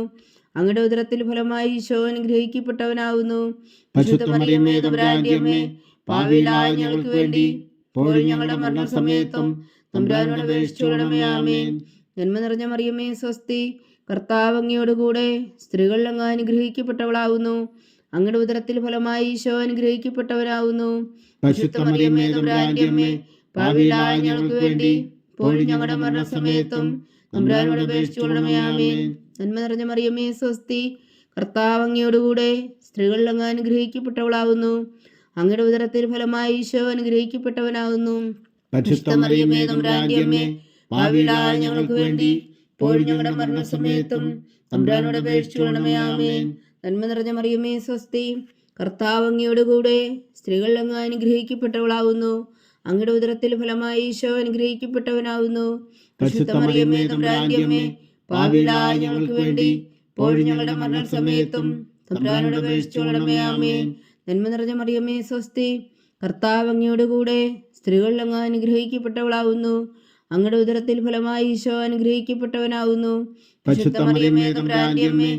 S1: അങ്ങയുടെ ഉദരത്തിൽ ഫലമായി ഈശോ അനുഗ്രഹിക്കപ്പെട്ടവനാകുന്നു.
S2: പരിശുദ്ധ മറിയമേ, തമ്പുരാന്റെ അമ്മേ, പാപികളായ ഞങ്ങൾക്ക് വേണ്ടി ഇപ്പോഴും ഞങ്ങളുടെ മരണസമയത്തും തമ്പുരാനോട് അപേക്ഷിച്ചുകൊള്ളണമേ. ആമേൻ.
S1: നന്മ നിറഞ്ഞ മറിയമേ, സ്വസ്തി. കർത്താവ് അങ്ങയോട് കൂടെ സ്ത്രീകൾ അങ്ങ് അനുഗ്രഹിക്കപ്പെട്ടവളാകുന്നു. അങ്ങയുടെ ഉദരത്തിൽ ഫലമായി ഈശോ അനുഗ്രഹിക്കപ്പെട്ടവനാകുന്നു.
S2: പരിശുദ്ധ മറിയമേ, തമ്പുരാന്റെ അമ്മേ, പാപികളായ ഞങ്ങൾക്ക് വേണ്ടി ഇപ്പോഴും ഞങ്ങളുടെ മരണസമയത്തും തമ്പുരാനോട് അപേക്ഷിച്ചുകൊള്ളണമേ. ആമേൻ.
S1: നന്മ നിറഞ്ഞ മറിയമേ, സ്വസ്തി. കർത്താവ് അങ്ങയോട് കൂടെ സ്ത്രീകൾ അങ്ങ് അനുഗ്രഹിക്കപ്പെട്ടവളാകുന്നു. അങ്ങയുടെ ഉദരത്തിൽ ഫലമായി ഈശോ അനുഗ്രഹിക്കപ്പെട്ടവനാകുന്നു.
S2: പരിശുദ്ധ മറിയമേ, തമ്പുരാന്റെ അമ്മേ, പാപികളായ ഞങ്ങൾക്ക് വേണ്ടി ഇപ്പോഴും ഞങ്ങളുടെ മരണസമയത്തും തമ്പുരാനോട് അപേക്ഷിച്ചുകൊള്ളണമേ. ആമേൻ.
S1: നന്മ നിറഞ്ഞ മറിയമേ, സ്വസ്തി. കർത്താവ് അങ്ങയോട് കൂടെ സ്ത്രീകൾ അങ്ങ് അനുഗ്രഹിക്കപ്പെട്ടവളാകുന്നു. അങ്ങയുടെ ഉദരത്തിൽ ഫലമായി ഈശോ അനുഗ്രഹിക്കപ്പെട്ടവനാകുന്നു.
S2: പരിശുദ്ധ മറിയമേ, തമ്പുരാന്റെ അമ്മേ, പാപികളായ ഞങ്ങൾക്ക് വേണ്ടി ഇപ്പോഴും ഞങ്ങളുടെ മരണസമയത്തും തമ്പുരാനോട് അപേക്ഷിച്ചുകൊള്ളണമേ. ആമേൻ.
S1: നന്മ നിറഞ്ഞ മറിയമേ, സ്വസ്തി. കർത്താവ് അങ്ങയോട് കൂടെ സ്ത്രീകൾ അങ്ങ് അനുഗ്രഹിക്കപ്പെട്ടവളാകുന്നു. അങ്ങയുടെ ഉദരത്തിൽ ഫലമായി ഈശോ അനുഗ്രഹിക്കപ്പെട്ടവനാകുന്നു.
S2: പരിശുദ്ധ മറിയമേ, തമ്പുരാന്റെ അമ്മേ,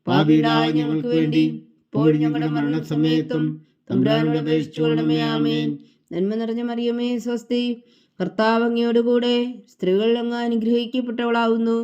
S2: പാപികളായ ഞങ്ങൾക്ക് വേണ്ടി ഇപ്പോഴും ഞങ്ങളുടെ മരണസമയത്തും തമ്പുരാനോട് അപേക്ഷിച്ചുകൊള്ളണമേ. ആമേൻ.
S1: നന്മ നിറഞ്ഞ മറിയമേ, സ്വസ്തി. കർത്താവ് അങ്ങയോട് കൂടെ സ്ത്രീകൾ അങ്ങ് അനുഗ്രഹിക്കപ്പെട്ടവളാകുന്നു.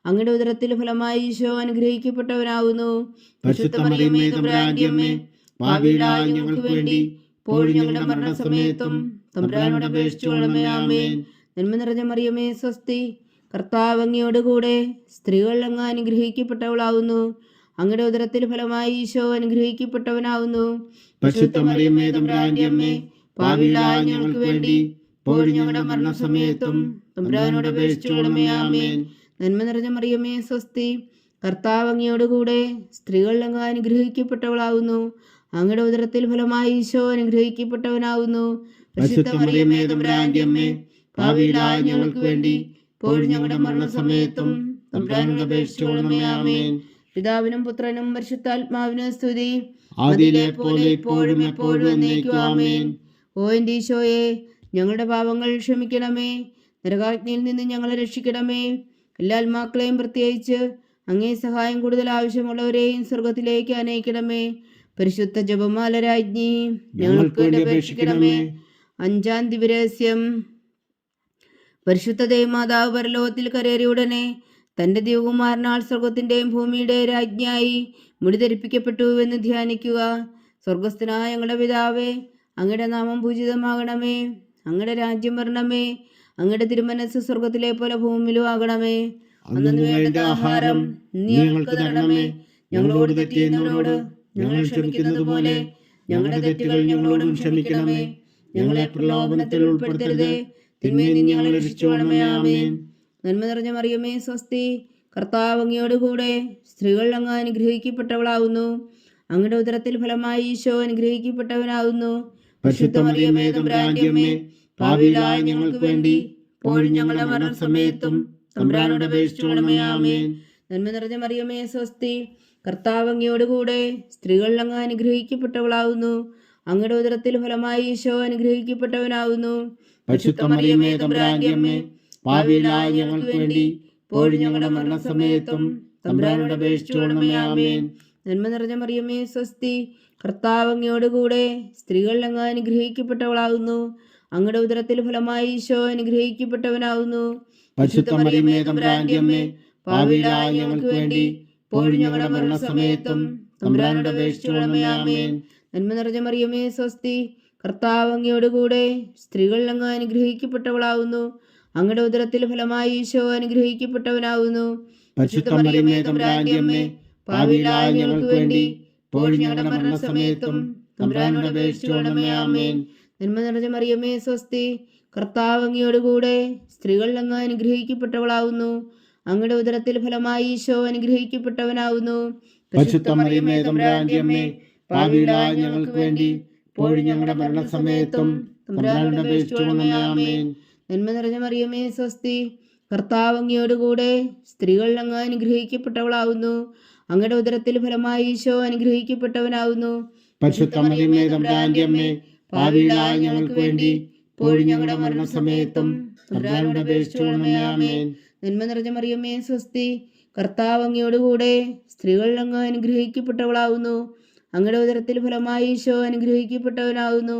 S1: അങ്ങയുടെ ഉദരത്തിൽ ഫലമായി ഈശോ അനുഗ്രഹിക്കപ്പെട്ടവനാകുന്നു.
S2: പരിശുദ്ധ മറിയമേ, തമ്പുരാന്റെ അമ്മേ, പാപികളായ ഞങ്ങൾക്ക് വേണ്ടി ഇപ്പോഴും ഞങ്ങളുടെ മരണസമയത്തും തമ്പുരാനോട് അപേക്ഷിച്ചുകൊള്ളണമേ. ആമേൻ.
S1: നന്മ നിറഞ്ഞ മറിയമേ, സ്വസ്തി. കർത്താവ് അങ്ങയോട് കൂടെ സ്ത്രീകൾ അങ്ങ് അനുഗ്രഹിക്കപ്പെട്ടവളാകുന്നു. അങ്ങയുടെ ഉദരത്തിൽ ഫലമായി ഈശോ അനുഗ്രഹിക്കപ്പെട്ടവനാകുന്നു.
S2: പരിശുദ്ധ മറിയമേ, തമ്പുരാന്റെ അമ്മേ, പാപികളായ ഞങ്ങൾക്ക് വേണ്ടി ഇപ്പോഴും ഞങ്ങളുടെ മരണസമയത്തും തമ്പുരാനോട് അപേക്ഷിച്ചുകൊള്ളണമേ. ആമേൻ.
S1: നന്മ നിറഞ്ഞ മറിയമേ, സ്വസ്തി. കർത്താവ് അങ്ങയോട് കൂടെ സ്ത്രീകൾ അങ്ങ് അനുഗ്രഹിക്കപ്പെട്ടവളാകുന്നു. അങ്ങയുടെ ഉദരത്തിൽ ഫലമായി ഈശോ അനുഗ്രഹിക്കപ്പെട്ടവനാകുന്നു.
S2: പരിശുദ്ധ മറിയമേ, തമ്പുരാന്റെ അമ്മേ, പാപികളായ ഞങ്ങൾക്ക് വേണ്ടി ഇപ്പോഴും ഞങ്ങളുടെ മരണസമയത്തും തമ്പുരാനോട് അപേക്ഷിച്ചുകൊള്ളണമേ. ആമേൻ.
S1: പിതാവിനും പുത്രനും പരിശുദ്ധാത്മാവിനും സ്തുതി.
S2: ആദിയിലെ പോലെ ഇപ്പോഴും എപ്പോഴും എന്നേക്കും. ആമേൻ.
S1: ഓ എൻ്റെ ഈശോയെ, ഞങ്ങളുടെ പാപങ്ങൾ ക്ഷമിക്കണമേ. നരകാഗ്നിയിൽ നിന്ന് ഞങ്ങളെ രക്ഷിക്കണമേ. എല്ലാ ആത്മാക്കളെയും പ്രത്യേകിച്ച് അങ്ങേ സഹായം കൂടുതൽ ആവശ്യമുള്ളവരെയും സ്വർഗത്തിലേക്ക് അനയിക്കണമേ. പരിശുദ്ധ ജപമാല രാജ്ഞി ഞങ്ങൾക്ക് വേണ്ടി അപേക്ഷിക്കണമേ. അഞ്ചാം ദിവ്യരഹസ്യം. പരിശുദ്ധ ദേവമാതാവ് പരലോകത്തിൽ കരേറിയ ഉടനെ തൻ്റെ ദിവകുമാരനാൽ സ്വർഗത്തിൻ്റെയും ഭൂമിയുടെയും രാജ്ഞിയായി മുടിധരിപ്പിക്കപ്പെട്ടു എന്ന് ധ്യാനിക്കുക. സ്വർഗസ്ഥനായ ഞങ്ങളുടെ പിതാവേ, അങ്ങയുടെ നാമം പൂജിതമാകണമേ. അങ്ങയുടെ രാജ്യം വരണമേ. അങ്ങയുടെ തിരുമനസ് സ്വർഗത്തിലെ പോലെ ഭൂമിയിലും ആകണമേ. അന്നു വേണ്ട ആഹാരം നീ ഞങ്ങൾക്ക് തരണമേ. ഞങ്ങളോട് തെറ്റ് ചെയ്യുന്നവരോട് ഞങ്ങൾ ക്ഷമിക്കുന്നത് പോലെ ഞങ്ങളുടെ തെറ്റുകൾ ഞങ്ങളോടും ക്ഷമിക്കണമേ. ഞങ്ങളെ പ്രലോഭനത്തിൽ ഉൾപ്പെടുത്തരുതേ, തിന്മയിൽ നിന്ന് ഞങ്ങളെ രക്ഷിച്ചുകൊള്ളണമേ. ആമേൻ. നന്മ നിറഞ്ഞ മറിയമേ, സ്വസ്തി. കർത്താവ് അങ്ങയോട് കൂടെ സ്ത്രീകൾ അങ്ങ് അനുഗ്രഹിക്കപ്പെട്ടവളാകുന്നു. അങ്ങയുടെ ഉദരത്തിൽ ഫലമായി ഈശോ അനുഗ്രഹിക്കപ്പെട്ടവനാകുന്നു.
S2: പരിശുദ്ധ മറിയമേ, തമ്പുരാന്റെ അമ്മേ, പാപികളായ ഞങ്ങൾക്ക് വേണ്ടി ഇപ്പോഴും ഞങ്ങളുടെ മരണസമയത്തും തമ്പുരാനോട് അപേക്ഷിച്ചുകൊള്ളണമേ. ആമേൻ.
S1: നന്മ നിറഞ്ഞ മറിയമേ, സ്വസ്തി. കർത്താവ് അങ്ങയോടുകൂടെ സ്ത്രീകൾ അങ്ങ് അനുഗ്രഹിക്കപ്പെട്ടവളാവുന്നു. അങ്ങയുടെ ഉദരത്തിൽ ഫലമായി ഈശോ അനുഗ്രഹിക്കപ്പെട്ടവനാവുന്നു.
S2: പരിശുദ്ധ മറിയമേ തമ്പുരാന്റെ അമ്മേ, പാപികളായ ഞങ്ങൾക്ക് വേണ്ടി ഇപ്പോഴും ഞങ്ങളുടെ മരണസമയത്തും തമ്പുരാനോട് അപേക്ഷിച്ചുകൊള്ളണമേ. ആമേൻ.
S1: നന്മ നിറഞ്ഞ മറിയമേ സ്വസ്തി, കർത്താവ് അങ്ങയോടുകൂടെ സ്ത്രീകൾ അങ്ങ് അനുഗ്രഹിക്കപ്പെട്ടവളാവുന്നു. അങ്ങയുടെ ഉദരത്തിൽ ഫലമായി ഈശോ അനുഗ്രഹിക്കപ്പെട്ടവനാവുന്നു.
S2: പരിശുദ്ധ മറിയമേ തമ്പുരാന്റെ അമ്മേ, പാപികളായ ഞങ്ങൾക്ക് വേണ്ടി ഇപ്പോഴും ഞങ്ങളുടെ മരണസമയത്തും തമ്പുരാനോട് അപേക്ഷിച്ചുകൊള്ളണമേ. ആമേൻ.
S1: നന്മ നിറഞ്ഞ മറിയമേ സ്വസ്തി, കർത്താവ് അങ്ങയോടുകൂടെ സ്ത്രീകൾ അങ്ങ് അനുഗ്രഹിക്കപ്പെട്ടവളാവുന്നു. അങ്ങയുടെ ഉദരത്തിൽ ഫലമായി ഈശോ അനുഗ്രഹിക്കപ്പെട്ടവനാവുന്നു.
S2: പരിശുദ്ധ മറിയമേ തമ്പുരാന്റെ അമ്മേ, പാപികളായ ഞങ്ങൾക്ക് വേണ്ടി ഇപ്പോഴും ഞങ്ങളുടെ മരണസമയത്തും തമ്പുരാനോട് അപേക്ഷിച്ചുകൊള്ളണമേ. ആമേൻ.
S1: നന്മ നിറഞ്ഞ മറിയമേ സ്വസ്തി, കർത്താവ് അങ്ങയോടുകൂടെ സ്ത്രീകൾ അങ്ങ് അനുഗ്രഹിക്കപ്പെട്ടവളാവുന്നു. അങ്ങയുടെ ഉദരത്തിൽ ഫലമായി ഈശോ അനുഗ്രഹിക്കപ്പെട്ടവനാവുന്നു.
S2: പരിശുദ്ധ മറിയമേ തമ്പുരാന്റെ അമ്മേ, പാപികളായ ഞങ്ങൾക്ക് വേണ്ടി ഇപ്പോഴും ഞങ്ങളുടെ മരണസമയത്തും തമ്പുരാനോട് അപേക്ഷിച്ചുകൊള്ളണമേ. ആമേൻ.
S1: നന്മ നിറഞ്ഞ മറിയമേ സ്വസ്തി, കർത്താവ് അങ്ങയോടുകൂടെ സ്ത്രീകൾ അങ്ങ് അനുഗ്രഹിക്കപ്പെട്ടവളാവുന്നു. അങ്ങയുടെ ഉദരത്തിൽ ഫലമായി ഈശോ അനുഗ്രഹിക്കപ്പെട്ടവനാവുന്നു.
S2: പരിശുദ്ധ മറിയമേ തമ്പുരാന്റെ അമ്മേ, പാപികളായ ഞങ്ങൾക്ക് വേണ്ടി ഇപ്പോഴും ഞങ്ങളുടെ മരണസമയത്തും തമ്പുരാനോട് അപേക്ഷിച്ചുകൊള്ളണമേ. ആമേൻ.
S1: നന്മ നിറഞ്ഞ മറിയമേ സ്വസ്തി, കർത്താവ് അങ്ങയോടുകൂടെ സ്ത്രീകൾ അങ്ങ് അനുഗ്രഹിക്കപ്പെട്ടവളാവുന്നു. അങ്ങയുടെ ഉദരത്തിൽ ഫലമായി ഈശോ അനുഗ്രഹിക്കപ്പെട്ടവനാവുന്നു.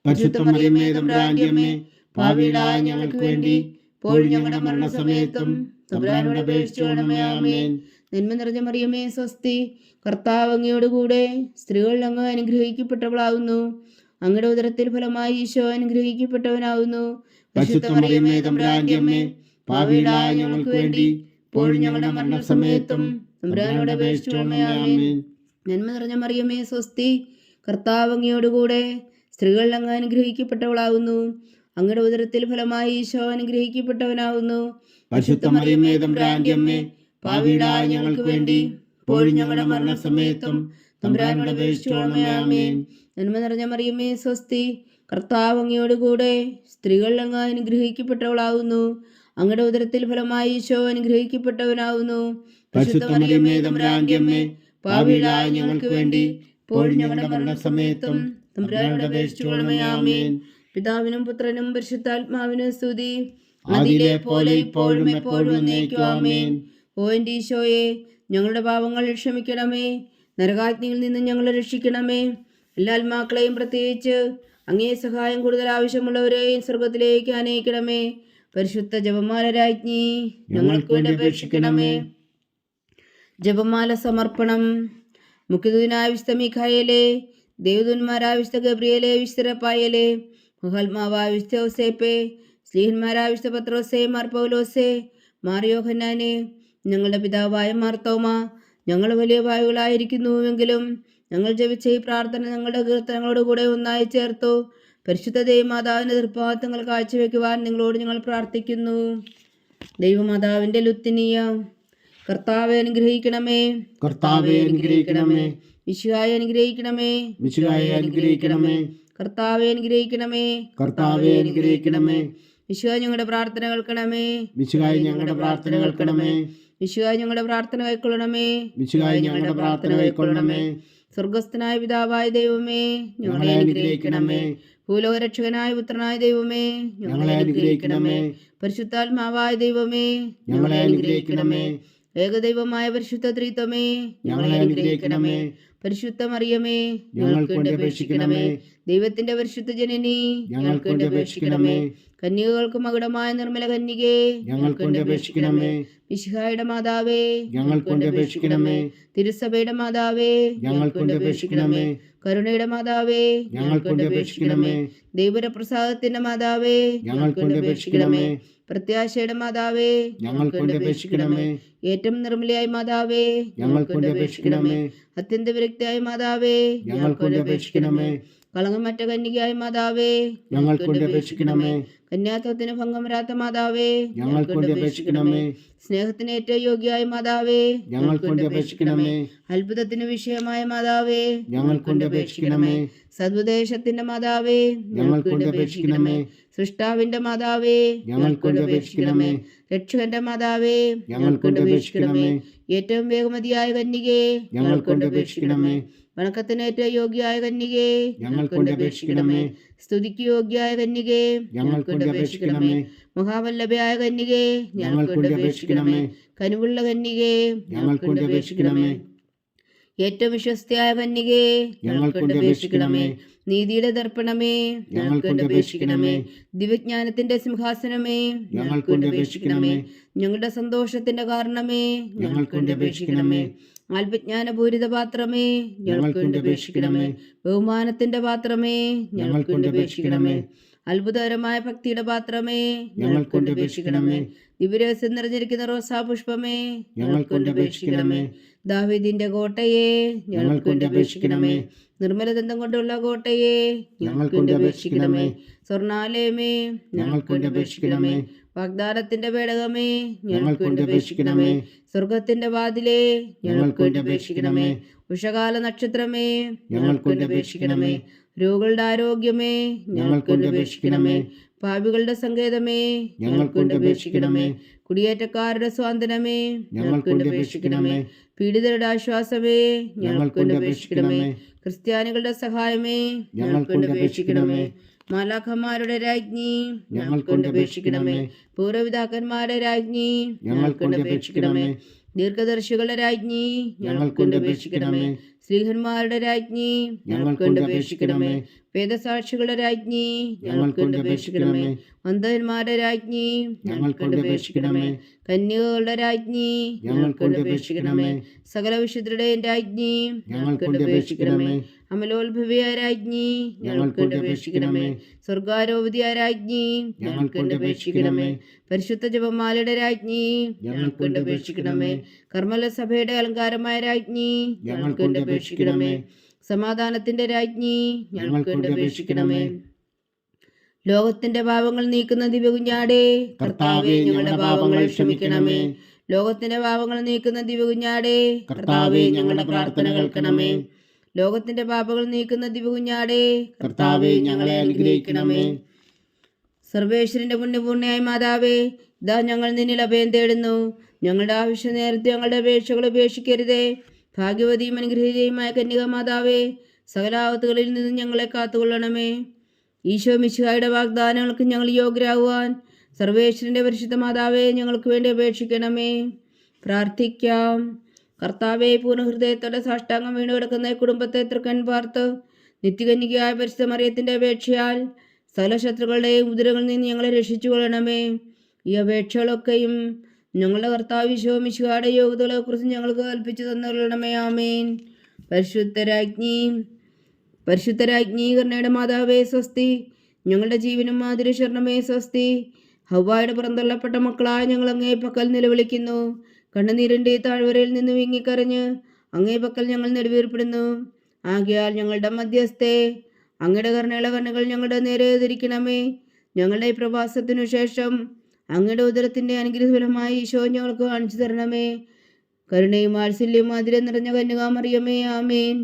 S2: പരിശുദ്ധ മറിയമേ തമ്പുരാന്റെ അമ്മേ, പാപികളായ ഞങ്ങൾക്ക് വേണ്ടി ഇപ്പോഴും ഞങ്ങളുടെ മരണസമയത്തും തമ്പുരാനോട് അപേക്ഷിച്ചുകൊള്ളണമേ. ആമേൻ.
S1: നന്മ നിറഞ്ഞ മറിയമേ സ്വസ്തി, കർത്താവ് അങ്ങയോടുകൂടെ സ്ത്രീകൾ അങ്ങ് അനുഗ്രഹിക്കപ്പെട്ടവളാവുന്നു. അങ്ങയുടെ ഉദരത്തിൽ ഫലമായി ഈശോ അനുഗ്രഹിക്കപ്പെട്ടവനാവുന്നു.
S2: പരിശുദ്ധ മറിയമേ തമ്പുരാന്റെ അമ്മേ, പാപികളായ ഞങ്ങൾക്ക് വേണ്ടി ഇപ്പോഴും ഞങ്ങളുടെ മരണസമയത്തും തമ്പുരാനോട് അപേക്ഷിച്ചുകൊള്ളണമേ. ആമേൻ.
S1: നന്മ നിറഞ്ഞ മറിയമേ സ്വസ്തി, കർത്താവ് അങ്ങയോടുകൂടെ സ്ത്രീകൾ അങ്ങ് അനുഗ്രഹിക്കപ്പെട്ടവളാവുന്നു. അങ്ങയുടെ ഉദരത്തിൽ ഫലമായി ഈശോ അനുഗ്രഹിക്കപ്പെട്ടവനാവുന്നു.
S2: പരിശുദ്ധ മറിയമേ തമ്പുരാന്റെ അമ്മേ, പാപികളായ ഞങ്ങൾക്ക് വേണ്ടി ഇപ്പോഴും ഞങ്ങളുടെ മരണസമയത്തും തമ്പുരാനോട് അപേക്ഷിച്ചുകൊള്ളണമേ. ആമേൻ.
S1: നന്മ നിറഞ്ഞ മറിയമേ സ്വസ്തി, കർത്താവ് അങ്ങയോടുകൂടെ സ്ത്രീകൾ അങ്ങ് അനുഗ്രഹിക്കപ്പെട്ടവളാവുന്നു. അങ്ങയുടെ ഉദരത്തിൽ ഫലമായി ഈശോ അനുഗ്രഹിക്കപ്പെട്ടവനാവുന്നു.
S2: പരിശുദ്ധ മറിയമേ തമ്പുരാന്റെ അമ്മേ, പാപികളായ ഞങ്ങൾക്ക് വേണ്ടി ഇപ്പോഴും ഞങ്ങളുടെ മരണസമയത്തും തമ്പുരാനോട് അപേക്ഷിച്ചുകൊള്ളണമേ. ആമേൻ.
S1: പിതാവിനും പുത്രനും പരിശുദ്ധാത്മാവിനും സ്തുതി.
S2: അതിലെ പോലെ ഇപ്പോഴും എപ്പോഴും എന്നേക്കും. ആമേൻ.
S1: ഓ എൻ്റെ ഈശോയെ, ഞങ്ങളുടെ പാപങ്ങൾ ക്ഷമിക്കണമേ. നരകാഗ്നിയിൽ നിന്ന് ഞങ്ങളെ രക്ഷിക്കണമേ. എല്ലാ ആത്മാക്കളെയും, പ്രത്യേകിച്ച് അങ്ങേ സഹായം കൂടുതൽ ആവശ്യമുള്ളവരെയും സ്വർഗത്തിലേക്ക് അനയിക്കണമേ. പരിശുദ്ധ ജപമാല രാജ്ഞി, ഞങ്ങൾക്ക് വേണ്ടി അപേക്ഷിക്കണമേ. ജപമാല സമർപ്പണം. മുഖ്യദൂതനായ വിശുദ്ധ മിഖായേലേ, ദേവദൂതന്മാരായ വിശുദ്ധ ഗബ്രിയേലേ, വിശുദ്ധ റഫായേലേ, മഹാത്മാവായ വിശുദ്ധ ഔസേപ്പേ, സ്ലീഹന്മാരായ വിശുദ്ധ പത്രോസേ, മാർ പൗലോസേ, മാർ യോഹന്നാനെ, ഞങ്ങളുടെ പിതാവായ മാർത്തോമ, ഞങ്ങൾ വലിയ വായുകളായിരിക്കുന്നുവെങ്കിലും ഞങ്ങൾ ജപിച്ച ഈ പ്രാർത്ഥന ഞങ്ങളുടെ കീർത്തനങ്ങളോട് കൂടെ ഒന്നായി ചേർത്തു. പരിശുദ്ധ ദൈവമാതാവിൻ്റെ തൃപ്പാദങ്ങൾ കാഴ്ചവെക്കുവാൻ നിങ്ങളോട് ഞങ്ങൾ പ്രാർത്ഥിക്കുന്നു. ദൈവമാതാവിൻ്റെ ലുത്തിനിയ, കർത്താവെ അനുഗ്രഹിക്കണമേ.
S2: കർത്താവെ അനുഗ്രഹിക്കണമേ.
S1: മിശിഹായെ അനുഗ്രഹിക്കണമേ.
S2: മിശിഹായെ അനുഗ്രഹിക്കണമേ.
S1: കർത്താവെ അനുഗ്രഹിക്കണമേ.
S2: കർത്താവെ അനുഗ്രഹിക്കണമേ.
S1: മിശിഹാ ഞങ്ങളുടെ പ്രാർത്ഥന കേൾക്കണമേ.
S2: മിശിഹായി ഞങ്ങളുടെ പ്രാർത്ഥന കേൾക്കണമേ.
S1: മിശിഹായി ഞങ്ങളുടെ പ്രാർത്ഥന കൈക്കൊള്ളണമേ.
S2: മിശിഹായി ഞങ്ങളുടെ പ്രാർത്ഥന കൈക്കൊള്ളണമേ.
S1: സ്വർഗസ്ഥനായ പിതാവായ ദൈവമേ,
S2: ഞങ്ങളെ അനുഗ്രഹിക്കണമേ.
S1: ഭൂലോകരക്ഷകനായ പുത്രനായ ദൈവമേ,
S2: ഞങ്ങളെ അനുഗ്രഹിക്കണമേ.
S1: പരിശുദ്ധാത്മാവായ ദൈവമേ,
S2: ഞങ്ങളെ അനുഗ്രഹിക്കണമേ.
S1: ഏകദൈവമായ പരിശുദ്ധ ത്രിത്വമേ,
S2: ഞങ്ങളെ അനുഗ്രഹിക്കണമേ.
S1: പരിശുദ്ധ മറിയമേ,
S2: ഞങ്ങൾക്ക് വേണ്ടി അപേക്ഷിക്കണമേ.
S1: ദൈവത്തിന്റെ പരിശുദ്ധ ജനനി,
S2: ഞങ്ങൾക്ക് വേണ്ടി അപേക്ഷിക്കണമേ.
S1: കന്യകൾക്ക് മകുടമായ നിർമ്മല കന്യകേ,
S2: ഞങ്ങൾക്ക് വേണ്ടി അപേക്ഷിക്കണമേ.
S1: മിശിഹായുടെ മാതാവേ,
S2: ഞങ്ങൾക്ക് വേണ്ടി അപേക്ഷിക്കണമേ.
S1: തിരുസഭയുടെ മാതാവേ,
S2: ഞങ്ങൾക്ക് വേണ്ടി അപേക്ഷിക്കണമേ.
S1: കരുണയുടെ മാതാവേ,
S2: ഞങ്ങൾക്ക് വേണ്ടി അപേക്ഷിക്കണമേ.
S1: ദൈവപ്രസാദത്തിന്റെ മാതാവേ,
S2: ഞങ്ങൾക്ക് വേണ്ടി അപേക്ഷിക്കണമേ.
S1: പ്രത്യാശയുടെ മാതാവേ,
S2: ഞങ്ങൾക്ക് വേണ്ടി അപേക്ഷിക്കണമേ.
S1: ഏറ്റവും നിർമ്മലയായ മാതാവേ,
S2: ഞങ്ങൾക്ക് വേണ്ടി അപേക്ഷിക്കണമേ.
S1: അത്യന്ത വിരക്തിയായ മാതാവേ,
S2: ഞങ്ങൾക്ക് വേണ്ടി അപേക്ഷിക്കണമേ.
S1: കളങ്കമറ്റ കന്യകയായ മാതാവേ,
S2: ഞങ്ങൾക്ക് വേണ്ടി അപേക്ഷിക്കണമേ.
S1: കന്യാത്വത്തിന് ഭംഗം വരാത്ത മാതാവേ,
S2: ഞങ്ങൾക്ക് വേണ്ടി അപേക്ഷിക്കണമേ.
S1: സ്നേഹത്തിന് ഏറ്റവും യോഗ്യയായ മാതാവേ,
S2: ഞങ്ങൾക്ക് വേണ്ടി അപേക്ഷിക്കണമേ.
S1: അത്ഭുതത്തിന് വിഷയമായ മാതാവേ,
S2: ഞങ്ങൾക്ക് വേണ്ടി അപേക്ഷിക്കണമേ.
S1: സദ്ദേശത്തിന്റെ മാതാവേ,
S2: ഞങ്ങൾക്ക് വേണ്ടി അപേക്ഷിക്കണമേ.
S1: സൃഷ്ടാവിന്റെ മാതാവേ,
S2: ഞങ്ങൾക്ക് വേണ്ടി അപേക്ഷിക്കണമേ.
S1: രക്ഷകന്റെ മാതാവേ,
S2: ഞങ്ങൾക്ക് വേണ്ടി അപേക്ഷിക്കണമേ.
S1: ഏറ്റവും വേഗമതിയായ കന്യകേ,
S2: ഞങ്ങൾക്ക് വേണ്ടി അപേക്ഷിക്കണമേ.
S1: വണക്കത്തിന് ഏറ്റവും യോഗ്യയായ കന്യകേ,
S2: ഞങ്ങൾക്ക് വേണ്ടി അപേക്ഷിക്കണമേ.
S1: സ്തുതിക്ക് യോഗ്യയായ കന്യകേ,
S2: ഞങ്ങൾക്ക് വേണ്ടി അപേക്ഷിക്കണമേ.
S1: മഹാവല്ലഭയായ കന്യകേ,
S2: ഞങ്ങൾക്ക് വേണ്ടി അപേക്ഷിക്കണമേ.
S1: കനിവുള്ള കന്യകേ,
S2: ഞങ്ങൾക്ക് വേണ്ടി അപേക്ഷിക്കണമേ.
S1: ഏറ്റവും വിശ്വസ്തയായ കന്യകേ,
S2: ഞങ്ങൾക്ക് വേണ്ടി അപേക്ഷിക്കണമേ.
S1: നീതിയുടെ ദർപ്പണമേ,
S2: ഞങ്ങൾക്ക് വേണ്ടി അപേക്ഷിക്കണമേ.
S1: ദിവ്യജ്ഞാനത്തിന്റെ സിംഹാസനമേ,
S2: ഞങ്ങൾക്ക് വേണ്ടി അപേക്ഷിക്കണമേ.
S1: ഞങ്ങളുടെ സന്തോഷത്തിന്റെ കാരണമേ,
S2: ഞങ്ങൾക്ക് വേണ്ടി അപേക്ഷിക്കണമേ.
S1: ആത്മജ്ഞാനപൂരിത പാത്രമേ,
S2: ഞങ്ങൾക്ക് വേണ്ടി അപേക്ഷിക്കണമേ.
S1: ബഹുമാനത്തിന്റെ പാത്രമേ,
S2: ഞങ്ങൾക്ക് വേണ്ടി അപേക്ഷിക്കണമേ.
S1: അത്ഭുതകരമായ ഭക്തിയുടെ പാത്രമേ,
S2: ഞങ്ങൾക്ക് വേണ്ടി അപേക്ഷിക്കണമേ.
S1: ദിവ്യരഹസ്യം നിറഞ്ഞിരിക്കുന്ന റോസാ പുഷ്പമേ,
S2: ഞങ്ങൾക്ക് വേണ്ടി അപേക്ഷിക്കണമേ.
S1: ദാവീദിന്റെ കോട്ടയെ,
S2: ഞങ്ങൾക്ക് വേണ്ടി അപേക്ഷിക്കണമേ.
S1: നിർമ്മലദന്തം കൊണ്ടുള്ള കോട്ടയെ,
S2: ഞങ്ങൾക്ക് വേണ്ടി അപേക്ഷിക്കണമേ.
S1: സ്വർണാലയമേ,
S2: ഞങ്ങൾക്ക് വേണ്ടി അപേക്ഷിക്കണമേ.
S1: വാഗ്ദാനത്തിന്റെ പേടകമേ,
S2: ഞങ്ങൾക്ക് വേണ്ടി അപേക്ഷിക്കണമേ.
S1: സ്വർഗത്തിന്റെ വാതിലേ,
S2: ഞങ്ങൾക്ക് വേണ്ടി അപേക്ഷിക്കണമേ.
S1: ഉഷകാല നക്ഷത്രമേ,
S2: ഞങ്ങൾക്ക് വേണ്ടി അപേക്ഷിക്കണമേ.
S1: രോഗികളുടെ ആരോഗ്യമേ,
S2: ഞങ്ങൾക്ക് വേണ്ടി അപേക്ഷിക്കണമേ.
S1: പാപികളുടെ സങ്കേതമേ,
S2: ഞങ്ങൾക്ക് വേണ്ടി അപേക്ഷിക്കണമേ.
S1: കുടിയേറ്റക്കാരുടെ സ്വാതന്ത്ര്യമേ,
S2: ഞങ്ങൾക്ക് വേണ്ടി അപേക്ഷിക്കണമേ.
S1: പീഡിതരുടെ ആശ്വാസമേ,
S2: ഞങ്ങൾക്ക് വേണ്ടി അപേക്ഷിക്കണമേ.
S1: ക്രിസ്ത്യാനികളുടെ സഹായമേ,
S2: ഞങ്ങൾക്ക് വേണ്ടി അപേക്ഷിക്കണമേ.
S1: മാലാഖമാരുടെ രാജ്ഞി,
S2: ഞങ്ങൾക്ക് വേണ്ടി അപേക്ഷിക്കണമേ.
S1: പൂർവ്വപിതാക്കന്മാരുടെ രാജ്ഞി,
S2: ഞങ്ങൾക്ക് വേണ്ടി അപേക്ഷിക്കണമേ.
S1: ദീർഘദർശികളുടെ രാജ്ഞി,
S2: ഞങ്ങൾക്ക് വേണ്ടി അപേക്ഷിക്കണമേ.
S1: സ്ത്രീഹന്മാരുടെ രാജ്ഞി,
S2: ഞങ്ങൾക്ക് വേണ്ടി അപേക്ഷിക്കണമേ.
S1: വേദസാക്ഷികളുടെ രാജ്ഞി,
S2: ഞങ്ങൾക്ക് വേണ്ടി അപേക്ഷിക്കണമേ.
S1: വന്ധന്മാരുടെ രാജ്ഞി,
S2: ഞങ്ങൾക്ക് വേണ്ടി അപേക്ഷിക്കണമേ.
S1: കന്യകകളുടെ രാജ്ഞി,
S2: ഞങ്ങൾക്ക് വേണ്ടി അപേക്ഷിക്കണമേ.
S1: സകല വിശുദ്ധരുടെയും രാജ്ഞി,
S2: ഞങ്ങൾക്ക് വേണ്ടി അപേക്ഷിക്കണമേ.
S1: അമലോത്ഭവിയായ രാജ്ഞി,
S2: ഞങ്ങൾക്ക് വേണ്ടി അപേക്ഷിക്കണമേ.
S1: സ്വർഗാരോപതിയായ രാജ്ഞി,
S2: ഞങ്ങൾക്ക് വേണ്ടി അപേക്ഷിക്കണമേ.
S1: പരിശുദ്ധ ജപമാലയുടെ രാജ്ഞി,
S2: ഞങ്ങൾക്ക് വേണ്ടി അപേക്ഷിക്കണമേ.
S1: കർമ്മല സഭയുടെ അലങ്കാരമായ രാജ്ഞി,
S2: ഞങ്ങൾക്ക് വേണ്ടി അപേക്ഷിക്കണമേ.
S1: സമാധാനത്തിന്റെ രാജ്ഞി,
S2: ഞങ്ങൾക്ക് വേണ്ടി അപേക്ഷിക്കണമേ.
S1: ലോകത്തിന്റെ പാപങ്ങൾ നീക്കുന്ന ദിവ്യകുഞ്ഞാടേ,
S2: കർത്താവേ, ഞങ്ങളുടെ പാപങ്ങൾ ക്ഷമിക്കണമേ.
S1: ലോകത്തിന്റെ പാപങ്ങൾ നീക്കുന്ന ദിവ്യകുഞ്ഞാടേ,
S2: കർത്താവേ, ഞങ്ങളുടെ പ്രാർത്ഥന കേൾക്കണമേ.
S1: ലോകത്തിന്റെ പാപങ്ങൾ നീക്കുന്ന ദിവ്യകുഞ്ഞാടേ,
S2: കർത്താവേ, ഞങ്ങളെ അനുഗ്രഹിക്കണമേ.
S1: സർവേശ്വരന്റെ പുണ്യപൂർണ്ണയായ മാതാവേ, ഇതാ ഞങ്ങൾ നിന്നിൽ അഭയം തേടുന്നു. ഞങ്ങളുടെ ആവശ്യ നേരത്തെ ഞങ്ങളുടെ അപേക്ഷകൾ ഉപേക്ഷിക്കരുതേ. ഭാഗ്യവതിയും അനുഗ്രഹീതയുമായ കന്യക മാതാവേ, സകലാപത്തുകളിൽ നിന്ന് ഞങ്ങളെ കാത്തുകൊള്ളണമേ. ഈശോ മിശിഹായുടെ വാഗ്ദാനങ്ങൾക്ക് ഞങ്ങൾ യോഗ്യരാകുവാൻ സർവേശ്വരന്റെ പരിശുദ്ധ മാതാവേ, ഞങ്ങൾക്ക് വേണ്ടി അപേക്ഷിക്കണമേ. പ്രാർത്ഥിക്കാം. കർത്താവെ, പൂർണ്ണ ഹൃദയത്തോടെ സാഷ്ടാംഗം വീണു കിടക്കുന്ന ഈ കുടുംബത്തെ തൃക്കൺ പാർത്ത് നിത്യകന്യകയായ പരിശുദ്ധ മറിയത്തിന്റെ അപേക്ഷയാൽ സകല ശത്രുക്കളുടെയും ഉദരങ്ങളിൽ നിന്ന് ഞങ്ങളെ രക്ഷിച്ചു കൊള്ളണമേ. ഈ അപേക്ഷകളൊക്കെയും ഞങ്ങളുടെ കർത്താവ് ഈശോ മിശിഹായുടെ യോഗ്യതകളെ കുറിച്ച് ഞങ്ങൾക്ക് കൽപ്പിച്ചു തന്നുകൊള്ളണമേ. ആമേൻ. പരിശുദ്ധരാജ്ഞി കരുണയുടെ മാതാവേ സ്വസ്തി. ഞങ്ങളുടെ ജീവനും മാധുര്യശരണമേ സ്വസ്തി. ഹവ്വായുടെ പുറന്തള്ളപ്പെട്ട മക്കളായ ഞങ്ങൾ അങ്ങേ പക്കൽ നിലവിളിക്കുന്നു. കണ്ണുനീരിൻ്റെ താഴ്വരയിൽ നിന്ന് വിങ്ങിക്കരഞ്ഞ് അങ്ങേ പക്കൽ ഞങ്ങൾ നെടുവീർപ്പെടുന്നു. ആകയാൽ ഞങ്ങളുടെ മധ്യസ്ഥെ അങ്ങയുടെ കരുണയുള്ള കണ്ണുകൾ ഞങ്ങളുടെ നേരെ തിരിക്കണമേ. ഞങ്ങളുടെ ഈ പ്രവാസത്തിനു ശേഷം അങ്ങയുടെ ഉദരത്തിൻ്റെ അനുഗ്രഹഫലമായി ഈശോ ഞങ്ങൾക്ക് കാണിച്ചു തരണമേ. കരുണയും വാത്സല്യവും മാധുര്യം നിറഞ്ഞ കന്യകാമറിയമേ, ആമേൻ.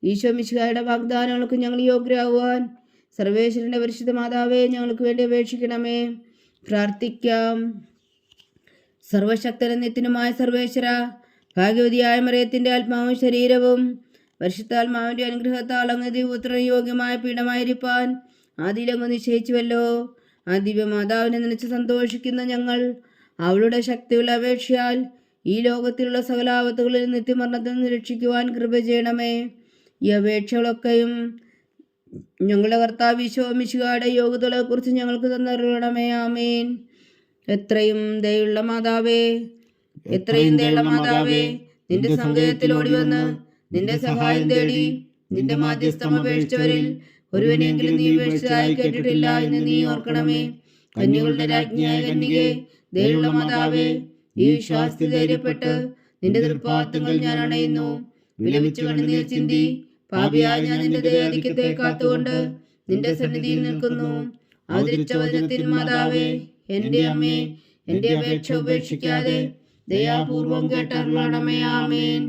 S1: ഈശോ മിശിഹായുടെ വാഗ്ദാനങ്ങൾക്ക് ഞങ്ങൾ യോഗ്യരാകുവാൻ സർവേശ്വരന്റെ പരിശുദ്ധ മാതാവേ, ഞങ്ങൾക്ക് വേണ്ടി അപേക്ഷിക്കണമേ. പ്രാർത്ഥിക്കാം. സർവശക്തനും നിത്യനുമായ സർവേശ്വര, ഭാഗ്യവതിയായ മറിയത്തിന്റെ ആത്മാവും ശരീരവും പരിശുദ്ധാത്മാവിന്റെ അനുഗ്രഹത്താൽ അങ്ങ് ദിവ്യപുത്രന് യോഗ്യമായ പീഠമായിരിക്കാൻ ആദിയിലങ്ങ് നിശ്ചയിച്ചുവല്ലോ. ആ ദിവ്യമാതാവിനെ നനച്ച് സന്തോഷിക്കുന്ന ഞങ്ങൾ അവളുടെ ശക്തിയുള്ള അപേക്ഷയാൽ ഈ ലോകത്തിലുള്ള സകല ആപത്തുകളിൽ നിത്യമരണത്തിൽ നിന്ന് രക്ഷിക്കുവാൻ കൃപ ചെയ്യണമേ. ഈ അപേക്ഷകളൊക്കെയും ഞങ്ങളുടെ കർത്താവ് ഈശോ മിശിഹായുടെ യോഗ്യതകളെ കുറിച്ച് ഞങ്ങൾക്ക് തന്നരുളണമേ. ആമേൻ. എത്രയും ദയുള്ള മാതാവേ, നിന്റെ സങ്കേതത്തിൽ ഓടി വന്ന് നിന്റെ സഹായം തേടി നിന്റെ മാധ്യസ്ഥം അപേക്ഷിച്ചവരിൽ ഒരുവനെങ്കിലും നീ ഉപേക്ഷിച്ചതായി കേട്ടിട്ടില്ല എന്ന് നീ ഓർക്കണമേ. കന്യകളുടെ രാജ്ഞിയായ കന്യകേ, ദയുള്ള മാതാവേ, ഈ വിശ്വാസത്തിൽ ധൈര്യപ്പെട്ട് നിന്റെ തൃപ്പാദങ്ങൾ ഞാൻ അണയുന്നു. വിലപിച്ചു കണ്ണുനീർ ചിന്തി പാപിയായ ഞാൻ നിന്റെ ദയാധിക്യത്തെ കാത്തുകൊണ്ട് നിന്റെ സന്നിധിയിൽ നിൽക്കുന്നു. അവതരിച്ച വചനത്തിൻ മാതാവേ, എന്റെ അമ്മേ, എന്റെ അപേക്ഷ ഉപേക്ഷിക്കാതെ ദയാപൂർവം കേട്ടരുളണമേ. ആമേൻ.